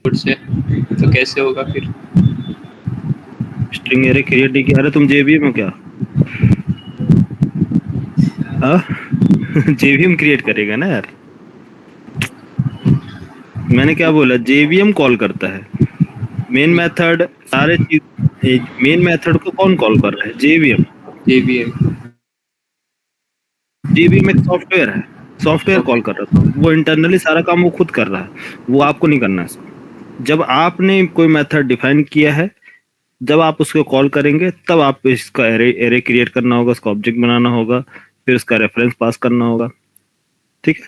खुद से, तो कैसे होगा फिर? स्ट्रिंग एरे क्रिएट नहीं किया? अरे तुम जेवीएम हो क्या? हाँ जेवीएम क्रिएट करेगा ना यार। मैंने क्या बोला, जेवीएम कॉल करता है मेन मेथड, सारे चीज। मेन मेथड को कौन कॉल कर रहा है? जेवीएम। ये भी है। जेवीएम एक सॉफ्टवेयर है, सॉफ्टवेयर कॉल कर रहा था वो, इंटरनली सारा काम वो खुद कर रहा है, वो आपको नहीं करना है इसको। जब आपने कोई मेथड डिफाइन किया है, जब आप उसको कॉल करेंगे तब आप इसका एरे एरे क्रिएट करना होगा, उसका ऑब्जेक्ट बनाना होगा, फिर उसका रेफरेंस पास करना होगा। ठीक है।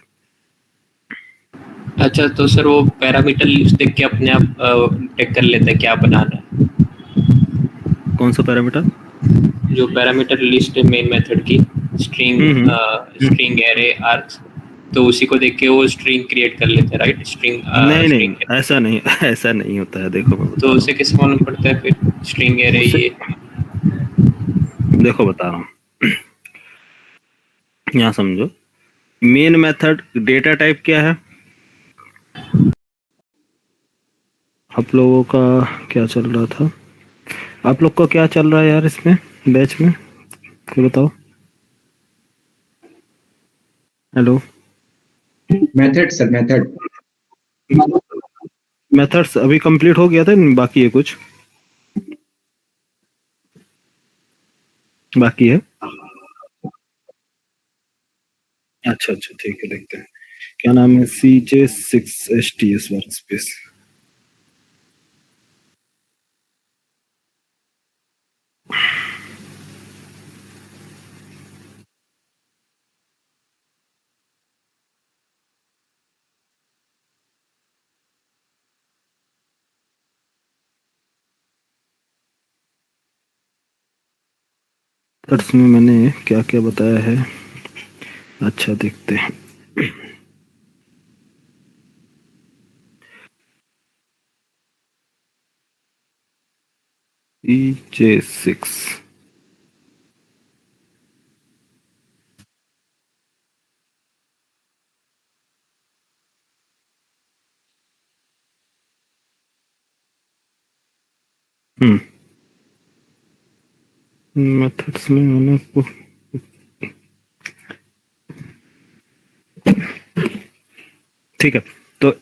अच्छा, तो सर वो पैरामीटर लिस्ट देख के अपने आप टेक कर लेता है क्या बनाना है? कौन सा पैरामीटर? जो पैरामीटर लिस्ट है मेन मेथड की, स्ट्रिंग हम्म। स्ट्रिंग एरे आर्क्स, तो उसी को देख के वो स्ट्रिंग क्रिएट कर लेते हैं, राइट? स्ट्रिंग नहीं नहीं, स्ट्रिंग। ऐसा नहीं ऐसा नहीं होता है, देखो मैं तो बता रहा उसे कैसे मालूम पड़ता है फिर स्ट्रिंग हूँ एरे उसे। ये? देखो बता रहा हूँ, यहाँ समझो। मेन मेथड डेटा टाइप क्या है? आप लोगों का क्या चल रहा था? आप लोग का क्या चल रहा है यार इसमें, बैच में? कोई बताओ। Hello. Method sir, method. Methods अभी कंप्लीट हो गया था, बाकी है कुछ? बाकी है? अच्छा अच्छा, ठीक है, देखते हैं। क्या नाम है? CJ6STS work space. में मैंने क्या क्या बताया है, अच्छा देखते हैं। CJ6। मेथड्स में मैंने ठीक है। तो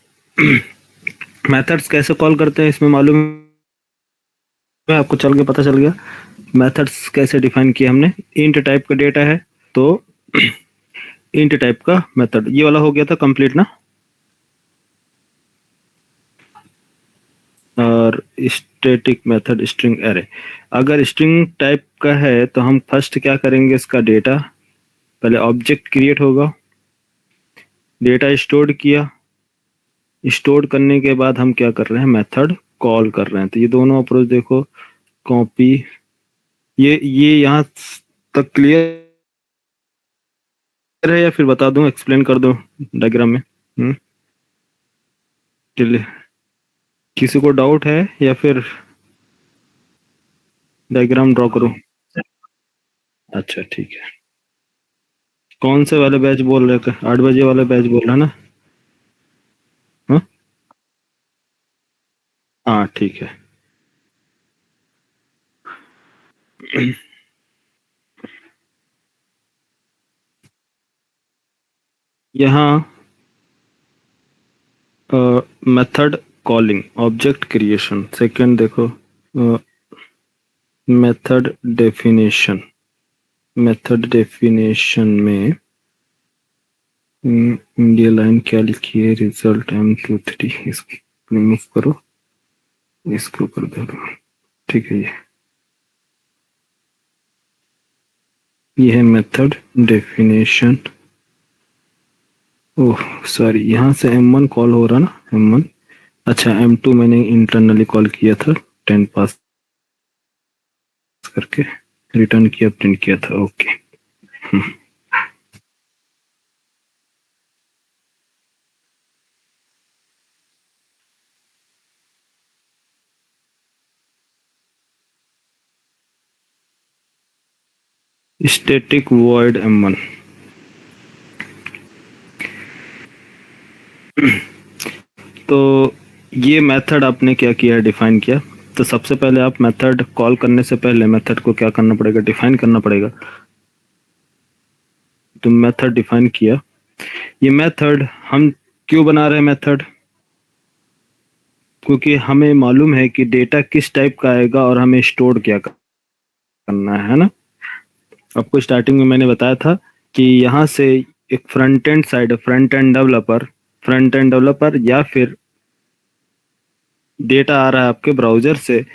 मेथड्स कैसे कॉल करते हैं इसमें मालूम है आपको? चल के पता चल गया मेथड्स कैसे डिफाइन किया हमने। इंट टाइप का डेटा है तो इंट टाइप का मेथड, ये वाला हो गया था कंप्लीट ना। और स्टैटिक मेथड स्ट्रिंग एरे, अगर स्ट्रिंग टाइप का है तो हम फर्स्ट क्या करेंगे, इसका डेटा पहले ऑब्जेक्ट क्रिएट होगा, डेटा स्टोर किया, स्टोर करने के बाद हम क्या कर रहे हैं, मेथड कॉल कर रहे हैं। तो ये दोनों अप्रोच देखो, कॉपी, ये यहाँ तक क्लियर है या फिर बता दूं, एक्सप्लेन कर दूं डायग्राम में? चलिए, किसी को डाउट है या फिर डायग्राम ड्रॉ करूं? अच्छा ठीक है। कौन से वाले बैच बोल रहे थे? 8 बजे वाले बैच बोल रहा है ना? हाँ हाँ, ठीक है। यहाँ method calling, object creation, second देखो, मेथड डेफिनेशन। मेथड डेफिनेशन में इंडिया लाइन क्या लिखी है, रिजल्ट M23, इसको रिमूव करो, इसको कर दो। ठीक है, ये है मेथड डेफिनेशन। ओह सॉरी, यहाँ से M1 कॉल हो रहा ना, M1। अच्छा, M2 मैंने इंटरनली कॉल किया था, 10 पास करके रिटर्न किया, प्रिंट किया था। ओके। Static void M1। तो ये मेथड आपने क्या किया है, डिफाइन किया। तो सबसे पहले आप मेथड कॉल करने से पहले मेथड को क्या करना पड़ेगा, डिफाइन करना पड़ेगा। तो मेथड डिफाइन किया। ये मेथड हम क्यों बना रहे हैं मेथड, क्योंकि हमें मालूम है कि डेटा किस टाइप का आएगा और हमें स्टोर क्या करना है ना। आपको स्टार्टिंग में मैंने बताया था कि यहाँ से एक front end side, front end developer या फिर डेटा आ रहा है आपके ब्राउजर से,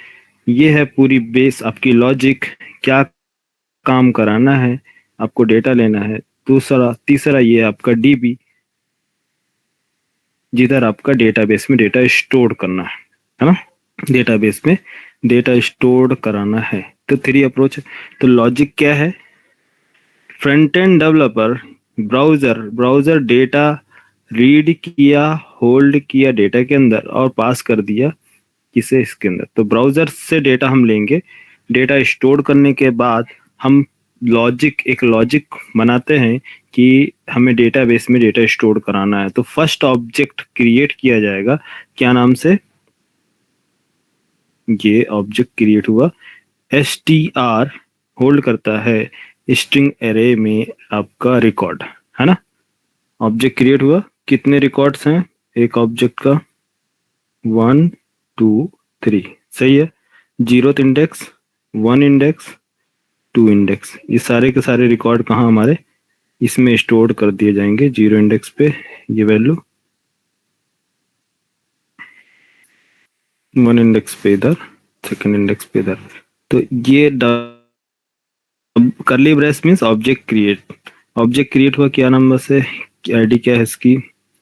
ये है पूरी बेस आपकी लॉजिक, क्या काम कराना है, आपको डेटा लेना है। दूसरा तीसरा ये आपका डीबी, जिधर आपका डेटाबेस में डेटा स्टोर करना है ना, डेटाबेस में डेटा स्टोर कराना है। तो थ्री अप्रोच है। तो लॉजिक क्या है, front end developer, browser data read किया, होल्ड किया डेटा के अंदर और पास कर दिया किसे, इसके अंदर। तो ब्राउजर से डेटा हम लेंगे, डेटा स्टोर करने के बाद हम एक लॉजिक बनाते हैं कि हमें डेटाबेस में डेटा स्टोर कराना है। तो फर्स्ट ऑब्जेक्ट क्रिएट किया जाएगा, क्या नाम से, ये ऑब्जेक्ट क्रिएट हुआ str, होल्ड करता है स्ट्रिंग एरे में आपका रिकॉर्ड, है ना। ऑब्जेक्ट क्रिएट हुआ, कितने रिकॉर्ड्स हैं एक ऑब्जेक्ट का, 1 2 3, सही है। 0th इंडेक्स, 1 इंडेक्स, 2 इंडेक्स, ये सारे के सारे रिकॉर्ड कहाँ हमारे इसमें स्टोर कर दिए जाएंगे। 0 इंडेक्स पे ये वैल्यू, 1 इंडेक्स पे इधर, सेकंड इंडेक्स पे इधर। तो ये करली ब्रेस मीन्स ऑब्जेक्ट क्रिएट हुआ, क्या नंबर से, आईडी क्या है इसकी,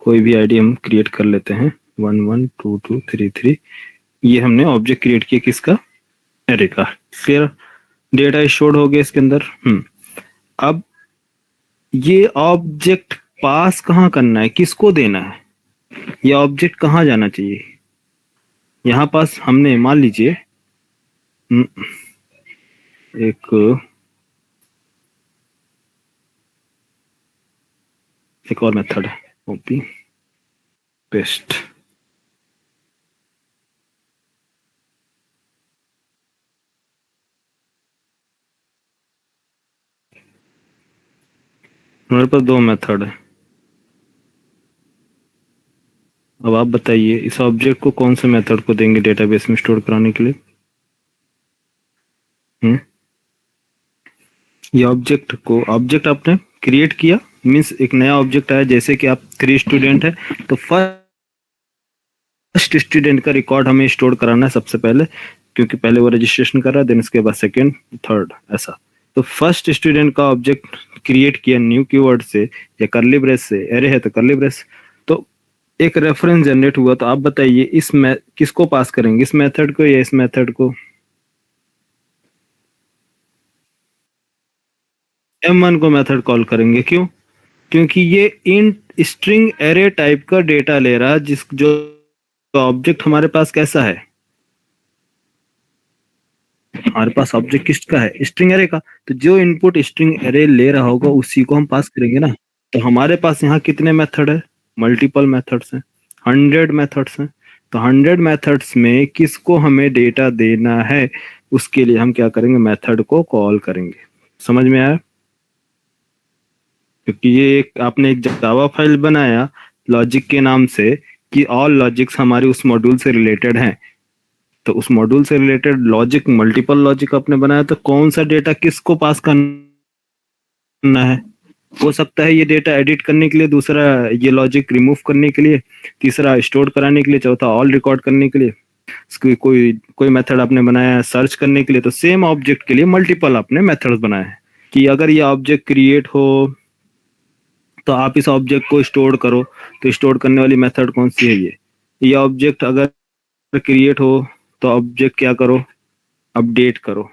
कोई भी आईडी हम क्रिएट कर लेते हैं, 1 1 2 2 3 3। ये हमने ऑब्जेक्ट क्रिएट किया किसका, एरे का। फिर डेटा स्टोर हो गया इसके अंदर। अब ये ऑब्जेक्ट पास कहाँ करना है, किसको देना है, ये ऑब्जेक्ट कहाँ जाना चाहिए। यहाँ पास हमने मान लीजिए एक और मेथड है, कॉपी पेस्ट। हमारे पास दो मेथड है। अब आप बताइए इस ऑब्जेक्ट को कौन से मेथड को देंगे डेटाबेस में स्टोर कराने के लिए। ये ऑब्जेक्ट आपने क्रिएट किया, मीन्स एक नया ऑब्जेक्ट आया, जैसे कि आप 3 स्टूडेंट है, तो फर्स्ट स्टूडेंट का रिकॉर्ड हमें स्टोर कराना है सबसे पहले, क्योंकि पहले वो रजिस्ट्रेशन कर रहा है, देन उसके बाद सेकंड, थर्ड, ऐसा। तो फर्स्ट स्टूडेंट का ऑब्जेक्ट क्रिएट किया न्यू कीवर्ड से या करली ब्रेस से, एरे है तो करली ब्रेस, तो एक रेफरेंस जनरेट हुआ। तो आप बताइए किसको पास करेंगे, इस मेथड को या इस मेथड को। M1 को मेथड कॉल करेंगे, क्यों, क्योंकि ये इंट स्ट्रिंग एरे टाइप का डेटा ले रहा है, जो ऑब्जेक्ट हमारे पास कैसा है, हमारे पास ऑब्जेक्ट किसका है, स्ट्रिंग एरे का। तो जो इनपुट स्ट्रिंग एरे ले रहा होगा उसी को हम पास करेंगे ना। तो हमारे पास यहाँ कितने मेथड है, मल्टीपल मेथड्स हैं, 100 मेथड्स हैं। तो 100 मेथड्स में किसको हमें डेटा देना है, उसके लिए हम क्या करेंगे, मेथड को कॉल करेंगे। समझ में आया, क्योंकि ये आपने एक जावा फाइल बनाया लॉजिक के नाम से कि ऑल लॉजिक्स हमारे उस मॉड्यूल से रिलेटेड हैं। तो उस मॉड्यूल से रिलेटेड लॉजिक, मल्टीपल लॉजिक आपने बनाया, तो कौन सा डेटा किसको पास करना है। हो सकता है ये डेटा एडिट करने के लिए, दूसरा ये लॉजिक रिमूव करने के लिए, तीसरा स्टोर कराने के लिए, चौथा ऑल रिकॉर्ड करने के लिए। कोई मेथड आपने बनाया है सर्च करने के लिए, तो सेम ऑब्जेक्ट के लिए मल्टीपल आपने मेथड्स बनाए हैं कि अगर ये ऑब्जेक्ट क्रिएट हो तो आप इस ऑब्जेक्ट को स्टोर करो। तो स्टोर करने वाली मेथड कौन सी है, ये ऑब्जेक्ट अगर क्रिएट हो तो ऑब्जेक्ट क्या करो, अपडेट करो।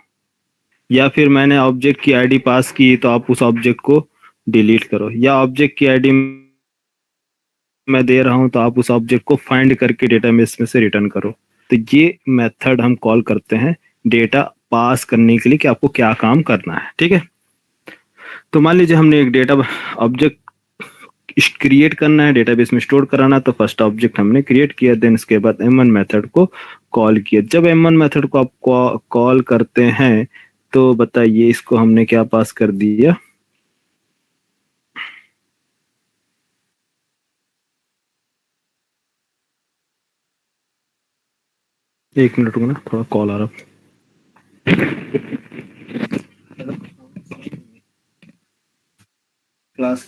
या फिर मैंने ऑब्जेक्ट की आईडी पास की तो आप उस ऑब्जेक्ट को डिलीट करो, या ऑब्जेक्ट की आईडी मैं दे रहा हूं तो आप उस ऑब्जेक्ट को फाइंड करके डेटाबेस में से रिटर्न करो। तो ये मेथड हम कॉल करते हैं डेटा पास करने के लिए कि आपको क्या काम करना है, ठीक है। तो मान लीजिए हमने एक डेटा ऑब्जेक्ट क्रिएट करना है, डेटाबेस में स्टोर कराना, तो फर्स्ट ऑब्जेक्ट हमने क्रिएट किया, देन इसके बाद m1 मेथड को कॉल किया। जब m1 मेथड को आप कॉल करते हैं तो बताइए इसको हमने क्या पास कर दिया? एक मिनट रुकना, थोड़ा कॉल आ रहा। क्लास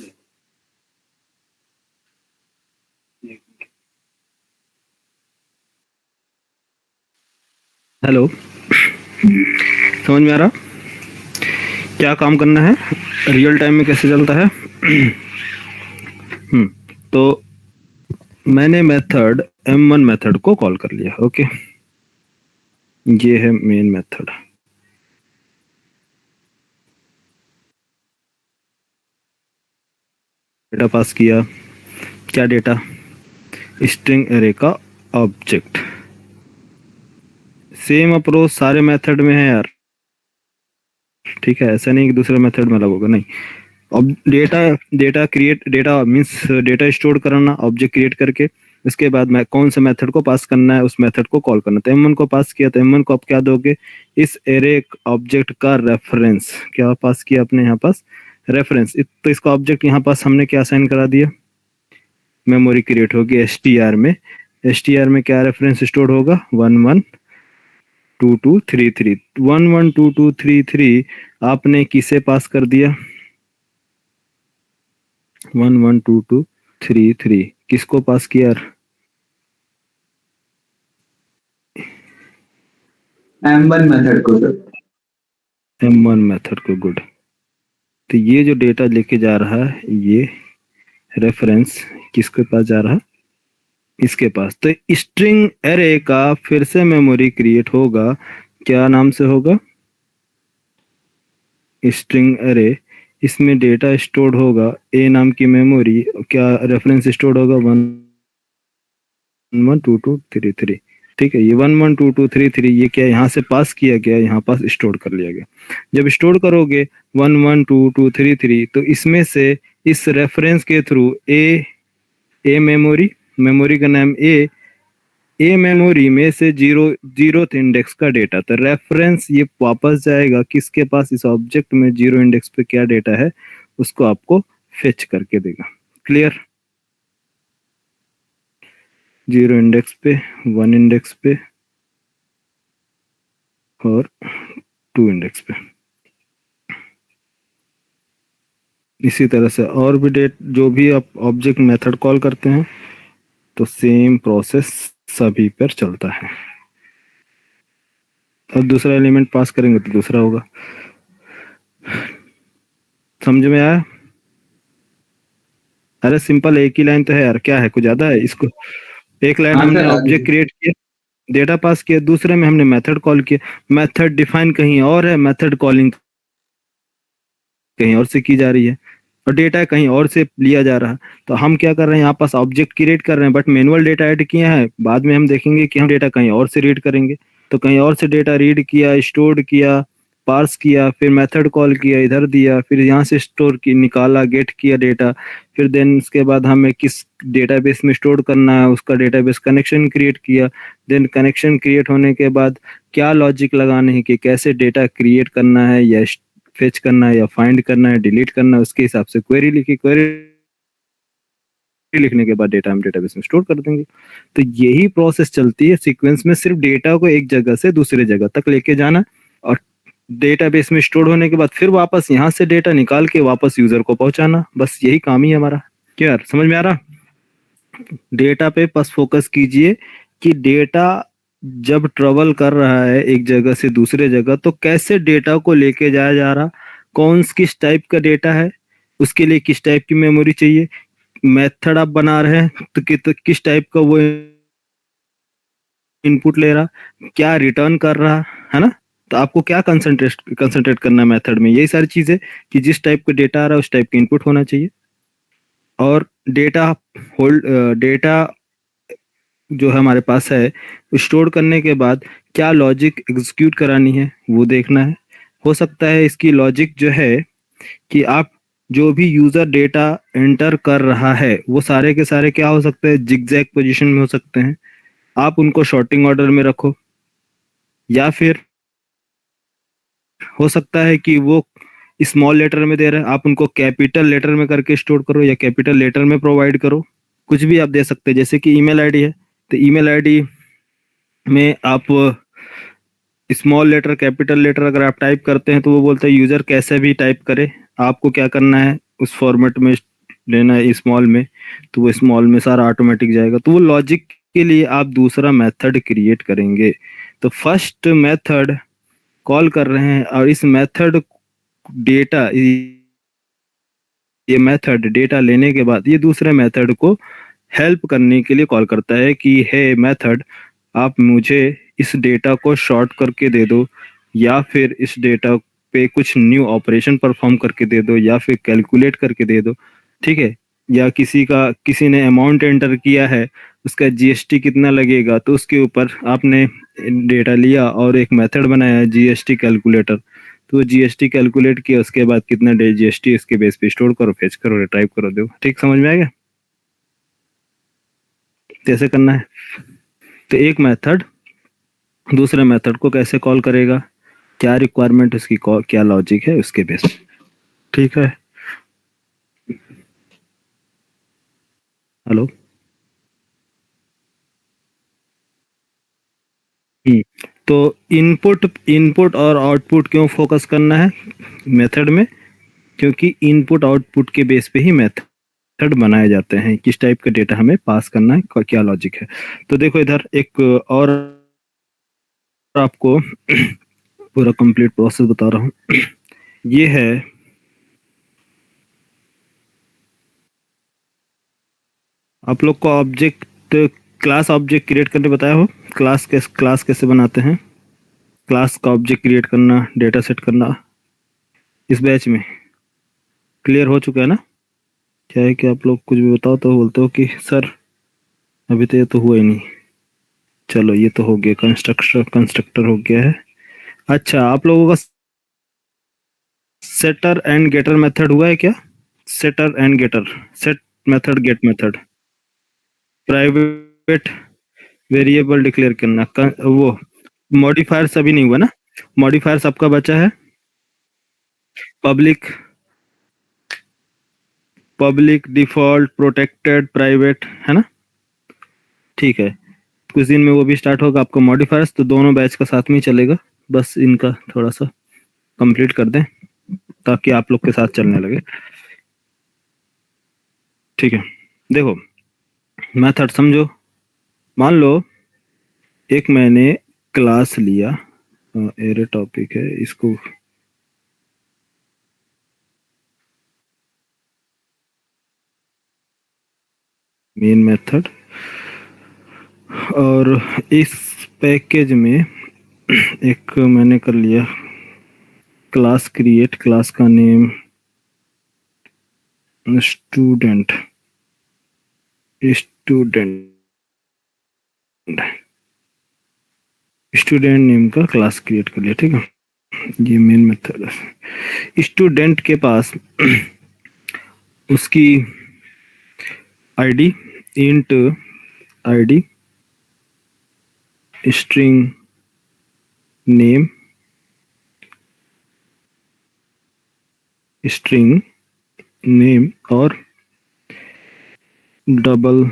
हेलो, समझ में आ रहा क्या काम करना है, रियल टाइम में कैसे चलता है? तो मैंने मेथड m1 मेथड को कॉल कर लिया। ओके, ये है मेन मेथड। डेटा पास किया, क्या डेटा? स्ट्रिंग एरे का ऑब्जेक्ट। सेम अप्रोच सारे मेथड में है यार, ठीक है, ऐसा नहीं कि दूसरे मेथड में अलग होगा, नहीं। अब data create, data means data store करना ऑब्जेक्ट क्रिएट करके, उसके बाद मैं कौन से मेथड को पास करना है, उस मेथड को कॉल करना। तो m1 को पास किया, तो m1 को आप क्या दोगे? इस एरे ऑब्जेक्ट का रेफरेंस। क्या पास किया आपने यहाँ पास? रेफरेंस। तो इसका ऑब्जेक्ट यहाँ पास हमने क्या असाइन करा दिया? मेमोरी क्रिएट होगी str में। str में क्या रेफरेंस स्टोर होगा? 112233। 112233 आपने किसे पास कर दिया? 112233 किसको पास किया यार? m1 मेथड को सर। m1 मेथड को, गुड। तो ये जो डेटा लेके जा रहा है, ये रेफरेंस किसके पास जा रहा है? इसके पास। तो स्ट्रिंग एरे का फिर से मेमोरी क्रिएट होगा, क्या नाम से होगा? String array. इसमें डेटा स्टोर्ड होगा ए नाम की मेमोरी, क्या रेफरेंस स्टोर्ड होगा? 112233। ठीक है, ये 112233 ये क्या यहाँ से पास किया गया, यहाँ पास स्टोर कर लिया गया। जब स्टोर करोगे 112233, तो इसमें से इस रेफरेंस के थ्रू ए मेमोरी का नाम ए मेमोरी में से जीरोथ इंडेक्स का डेटा, तो रेफरेंस ये वापस जाएगा किसके पास? इस ऑब्जेक्ट में जीरो इंडेक्स पे क्या डेटा है उसको आपको फेच करके देगा। क्लियर? जीरो इंडेक्स पे, वन इंडेक्स पे और टू इंडेक्स पे। इसी तरह से और भी जो भी आप ऑब्जेक्ट मेथड कॉल करते हैं तो सेम प्रोसेस सभी पर चलता है। और दूसरा एलिमेंट पास करेंगे तो दूसरा होगा। समझ में आया? अरे सिंपल, एक ही लाइन तो है यार, क्या है कुछ ज्यादा है इसको? एक लाइन हाँ हमने सर, ऑब्जेक्ट क्रिएट किया, डेटा पास किया, दूसरे में हमने मेथड कॉल किया। मेथड डिफाइन कहीं और है, मेथड कॉलिंग कहीं और से की जा रही है, और डेटा कहीं और से लिया जा रहा है। तो हम क्या कर रहे हैं, यहाँ पास ऑब्जेक्ट क्रिएट कर रहे हैं बट मैनुअल डेटा ऐड किए हैं। बाद में हम देखेंगे कि हम डेटा कहीं और से रीड करेंगे, तो कहीं और से डेटा रीड किया, स्टोर किया, पार्स किया, फिर मेथड कॉल किया, इधर दिया, फिर यहाँ से स्टोर की निकाला, गेट किया डेटा, फिर देन उसके बाद हमें किस डेटाबेस में स्टोर करना है उसका डेटाबेस कनेक्शन क्रिएट किया। देन कनेक्शन क्रिएट होने के बाद क्या लॉजिक लगाने हैं कि कैसे डेटा क्रिएट करना है, या फेच करना है, या फाइंड करना है, डिलीट करना है, उसके हिसाब से क्वेरी लिखी, क्वेरी लिखने के बाद डेटा हम डेटाबेस में स्टोर कर देंगे। तो यही प्रोसेस चलती है सीक्वेंस में, सिर्फ डेटा को एक जगह से दूसरे जगह तक लेके जाना, और डेटाबेस में स्टोर होने के बाद फिर वापस यहाँ से डेटा निकाल के वापस यूजर को पहुंचाना। बस यही काम ही है हमारा। क्या यार, समझ में आ रहा? डेटा पे बस फोकस कीजिए कि डेटा जब ट्रेवल कर रहा है एक जगह से दूसरे जगह, तो कैसे डेटा को लेके जाया जा रहा, किस टाइप का डेटा है, उसके लिए किस टाइप की मेमोरी चाहिए, मेथड आप बना रहे हैं तो किस टाइप का वो इनपुट ले रहा, क्या रिटर्न कर रहा है ना। तो आपको क्या कंसंट्रेट करना है मेथड में, यही सारी चीजें कि जिस टाइप का डेटा आ रहा है उस टाइप का इनपुट होना चाहिए। और डेटा जो हमारे पास है स्टोर करने के बाद क्या लॉजिक एग्जीक्यूट करानी है वो देखना है। हो सकता है इसकी लॉजिक जो है कि आप जो भी यूजर डेटा एंटर कर रहा है वो सारे के सारे क्या हो सकते हैं, जिगजैग पोजीशन में हो सकते हैं। आप उनको शॉर्टिंग ऑर्डर में रखो, या फिर हो सकता है कि वो स्मॉल लेटर में दे रहे हैं, आप उनको कैपिटल लेटर में करके स्टोर करो या कैपिटल लेटर में प्रोवाइड करो। कुछ भी आप दे सकते हैं, जैसे कि ईमेल आईडी है तो ईमेल आईडी में आप स्मॉल लेटर कैपिटल लेटर अगर आप टाइप करते हैं तो वो बोलता है यूजर कैसे भी टाइप करे, आपको क्या करना है उस फॉर्मेट में लेना है स्मॉल में, तो वो स्मॉल में सारा ऑटोमेटिक जाएगा। तो वो लॉजिक के लिए आप दूसरा मेथड क्रिएट करेंगे। तो फर्स्ट मेथड कॉल कर रहे हैं और इस मेथड डेटा, ये मेथड डेटा लेने के बाद ये दूसरे मेथड को हेल्प करने के लिए कॉल करता है कि हे मेथड, आप मुझे इस डेटा को शॉर्ट करके दे दो, या फिर इस डेटा पे कुछ न्यू ऑपरेशन परफॉर्म करके दे दो, या फिर कैलकुलेट करके दे दो। ठीक है, या किसी ने अमाउंट एंटर किया है, उसका जीएसटी कितना लगेगा, तो उसके ऊपर आपने डेटा लिया और एक मेथड बनाया जीएसटी कैलकुलेटर, तो वो जीएसटी कैलकुलेट किया, उसके बाद कितना डे जीएसटी इसके बेस पे स्टोर करो, फेच करो, रिट्राइव करो, दो। ठीक, समझ में आ गया कैसे करना है। तो एक मेथड दूसरे मेथड को कैसे कॉल करेगा, क्या रिक्वायरमेंट उसकी, क्या लॉजिक है, उसके बेस। ठीक है, हेलो। तो इनपुट इनपुट और आउटपुट क्यों फोकस करना है मेथड में, क्योंकि इनपुट आउटपुट के बेस पे ही मेथड बनाए जाते हैं, किस टाइप का डेटा हमें पास करना है, क्या लॉजिक है। तो देखो इधर एक और आपको पूरा कंप्लीट प्रोसेस बता रहा हूँ। ये है, आप लोग को ऑब्जेक्ट, क्लास ऑब्जेक्ट क्रिएट करने बताया हो, क्लास कैसे बनाते हैं, क्लास का ऑब्जेक्ट क्रिएट करना, डेटा सेट करना, इस बैच में क्लियर हो चुका है ना। क्या है कि आप लोग कुछ भी बताओ तो बोलते हो कि सर अभी तो ये तो हुआ ही नहीं। चलो ये तो हो गया, कंस्ट्रक्टर हो गया है। अच्छा, आप लोगों का सेटर एंड गेटर मेथड हुआ है क्या, setter and getter, set method, get method, private variable declare करना, वो मॉडिफायर्स अभी नहीं हुआ ना, मॉडिफायर्स आपका बचा है, पब्लिक, डिफॉल्ट, प्रोटेक्टेड, प्राइवेट, है ना। ठीक है, कुछ दिन में वो भी स्टार्ट होगा आपका मॉडिफायर्स, तो दोनों बैच का साथ में ही चलेगा। बस इनका थोड़ा सा कंप्लीट कर दें ताकि आप लोग के साथ चलने लगे। ठीक है, देखो मेथड समझो। मान लो एक मैंने क्लास लिया, एरे टॉपिक है, इसको मेन मेथड, और इस पैकेज में एक मैंने कर लिया क्लास क्रिएट, क्लास का name student, student student name का क्लास क्रिएट कर लिया। ठीक है, ये मेन मेथड है। स्टूडेंट के पास उसकी ID, int ID, string name, string name और डबल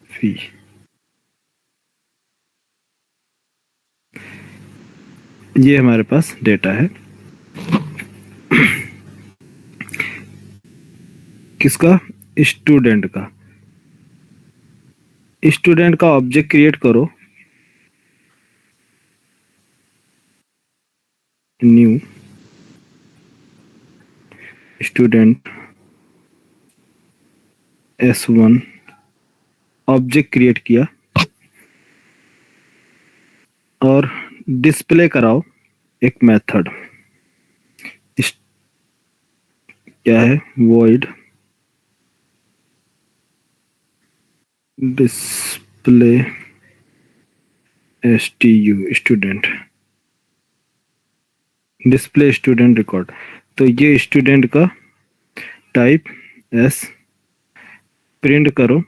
फी। ये हमारे पास डेटा है किसका, स्टूडेंट का। स्टूडेंट का ऑब्जेक्ट क्रिएट करो, new student S1 object create किया और डिस्प्ले कराओ एक मेथड, क्या है, void display STU student, display student record. तो ये स्टूडेंट का टाइप एस, प्रिंट करो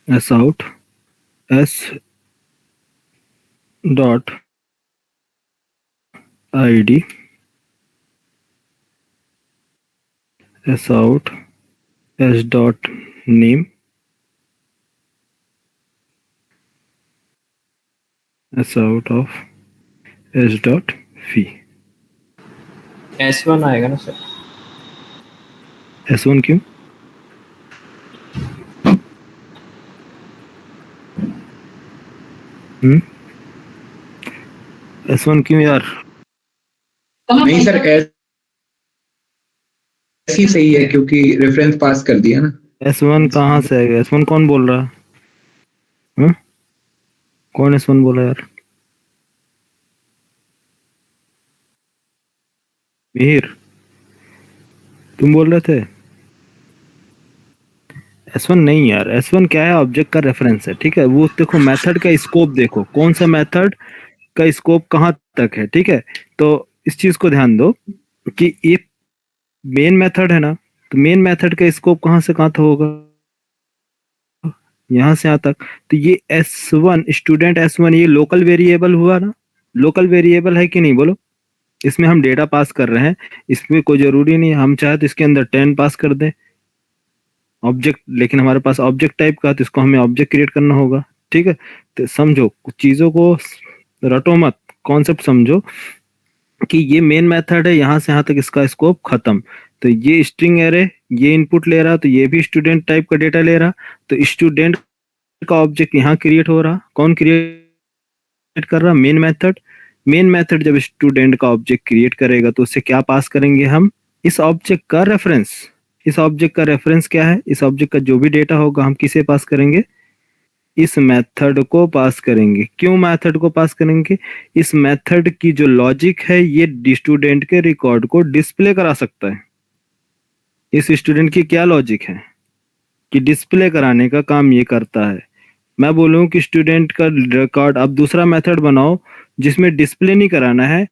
S out S dot ID S out S dot name S out of S dot fee. S1 आएगा ना सर? S1 क्यों? S1 क्यों यार? नहीं सर, ऐसी सही है क्योंकि रेफरेंस पास कर दिया ना। S1 कहाँ से आएगा? S1 कौन बोल रहा है? हाँ? कौन S1 बोला यार? मिहिर, तुम बोल रहे थे? S1 नहीं यार, S1 क्या है? ऑब्जेक्ट का रेफरेंस है, ठीक है। वो देखो मेथड का स्कोप, देखो कौन सा मेथड का स्कोप कहाँ तक है, ठीक है। तो इस चीज को ध्यान दो कि ये मेन मेथड है ना, तो मेन मेथड का स्कोप कहाँ से कहाँ तक होगा? यहाँ से यहाँ तक। तो ये S1 स्टूडेंट S1 ये लोकल वेरिएबल हुआ ना? लोकल वेरिएबल है कि नहीं बोलो? इसमें हम डेटा पास कर रहे हैं, इसमें कोई जरूरी नहीं हम चाहे तो इसके अंदर 10 पास कर दें ऑब्जेक्ट, लेकिन हमारे पास ऑब्जेक्ट टाइप का, तो इसको हमें ऑब्जेक्ट क्रिएट करना होगा, ठीक है। तो समझो चीजों को, रटो मत, कॉन्सेप्ट समझो कि ये मेन मेथड है, यहाँ से यहाँ तक इसका स्कोप खत्म। तो ये स्ट्रिंग एरे, ये इनपुट ले रहा, तो ये भी स्टूडेंट टाइप का डेटा ले रहा। तो स्टूडेंट का ऑब्जेक्ट यहाँ क्रिएट हो रहा, कौन क्रिएट कर रहा? Main method. मेन मेथड जब स्टूडेंट का ऑब्जेक्ट क्रिएट करेगा तो उससे क्या पास करेंगे हम? इस ऑब्जेक्ट का रेफरेंस। इस ऑब्जेक्ट का रेफरेंस क्या है? इस ऑब्जेक्ट का जो भी डेटा होगा हम किसे पास करेंगे? इस मेथड को पास करेंगे। क्यों मेथड को पास करेंगे? इस मेथड की जो लॉजिक है ये स्टूडेंट के रिकॉर्ड को डिस्प्ले करा सकता है। इस स्टूडेंट की क्या लॉजिक है कि डिस्प्ले कराने का काम ये करता है। मैं बोलूं कि स्टूडेंट का रिकॉर्ड, अब दूसरा मेथड बनाओ जिसमें डिस्प्ले नहीं कराना है,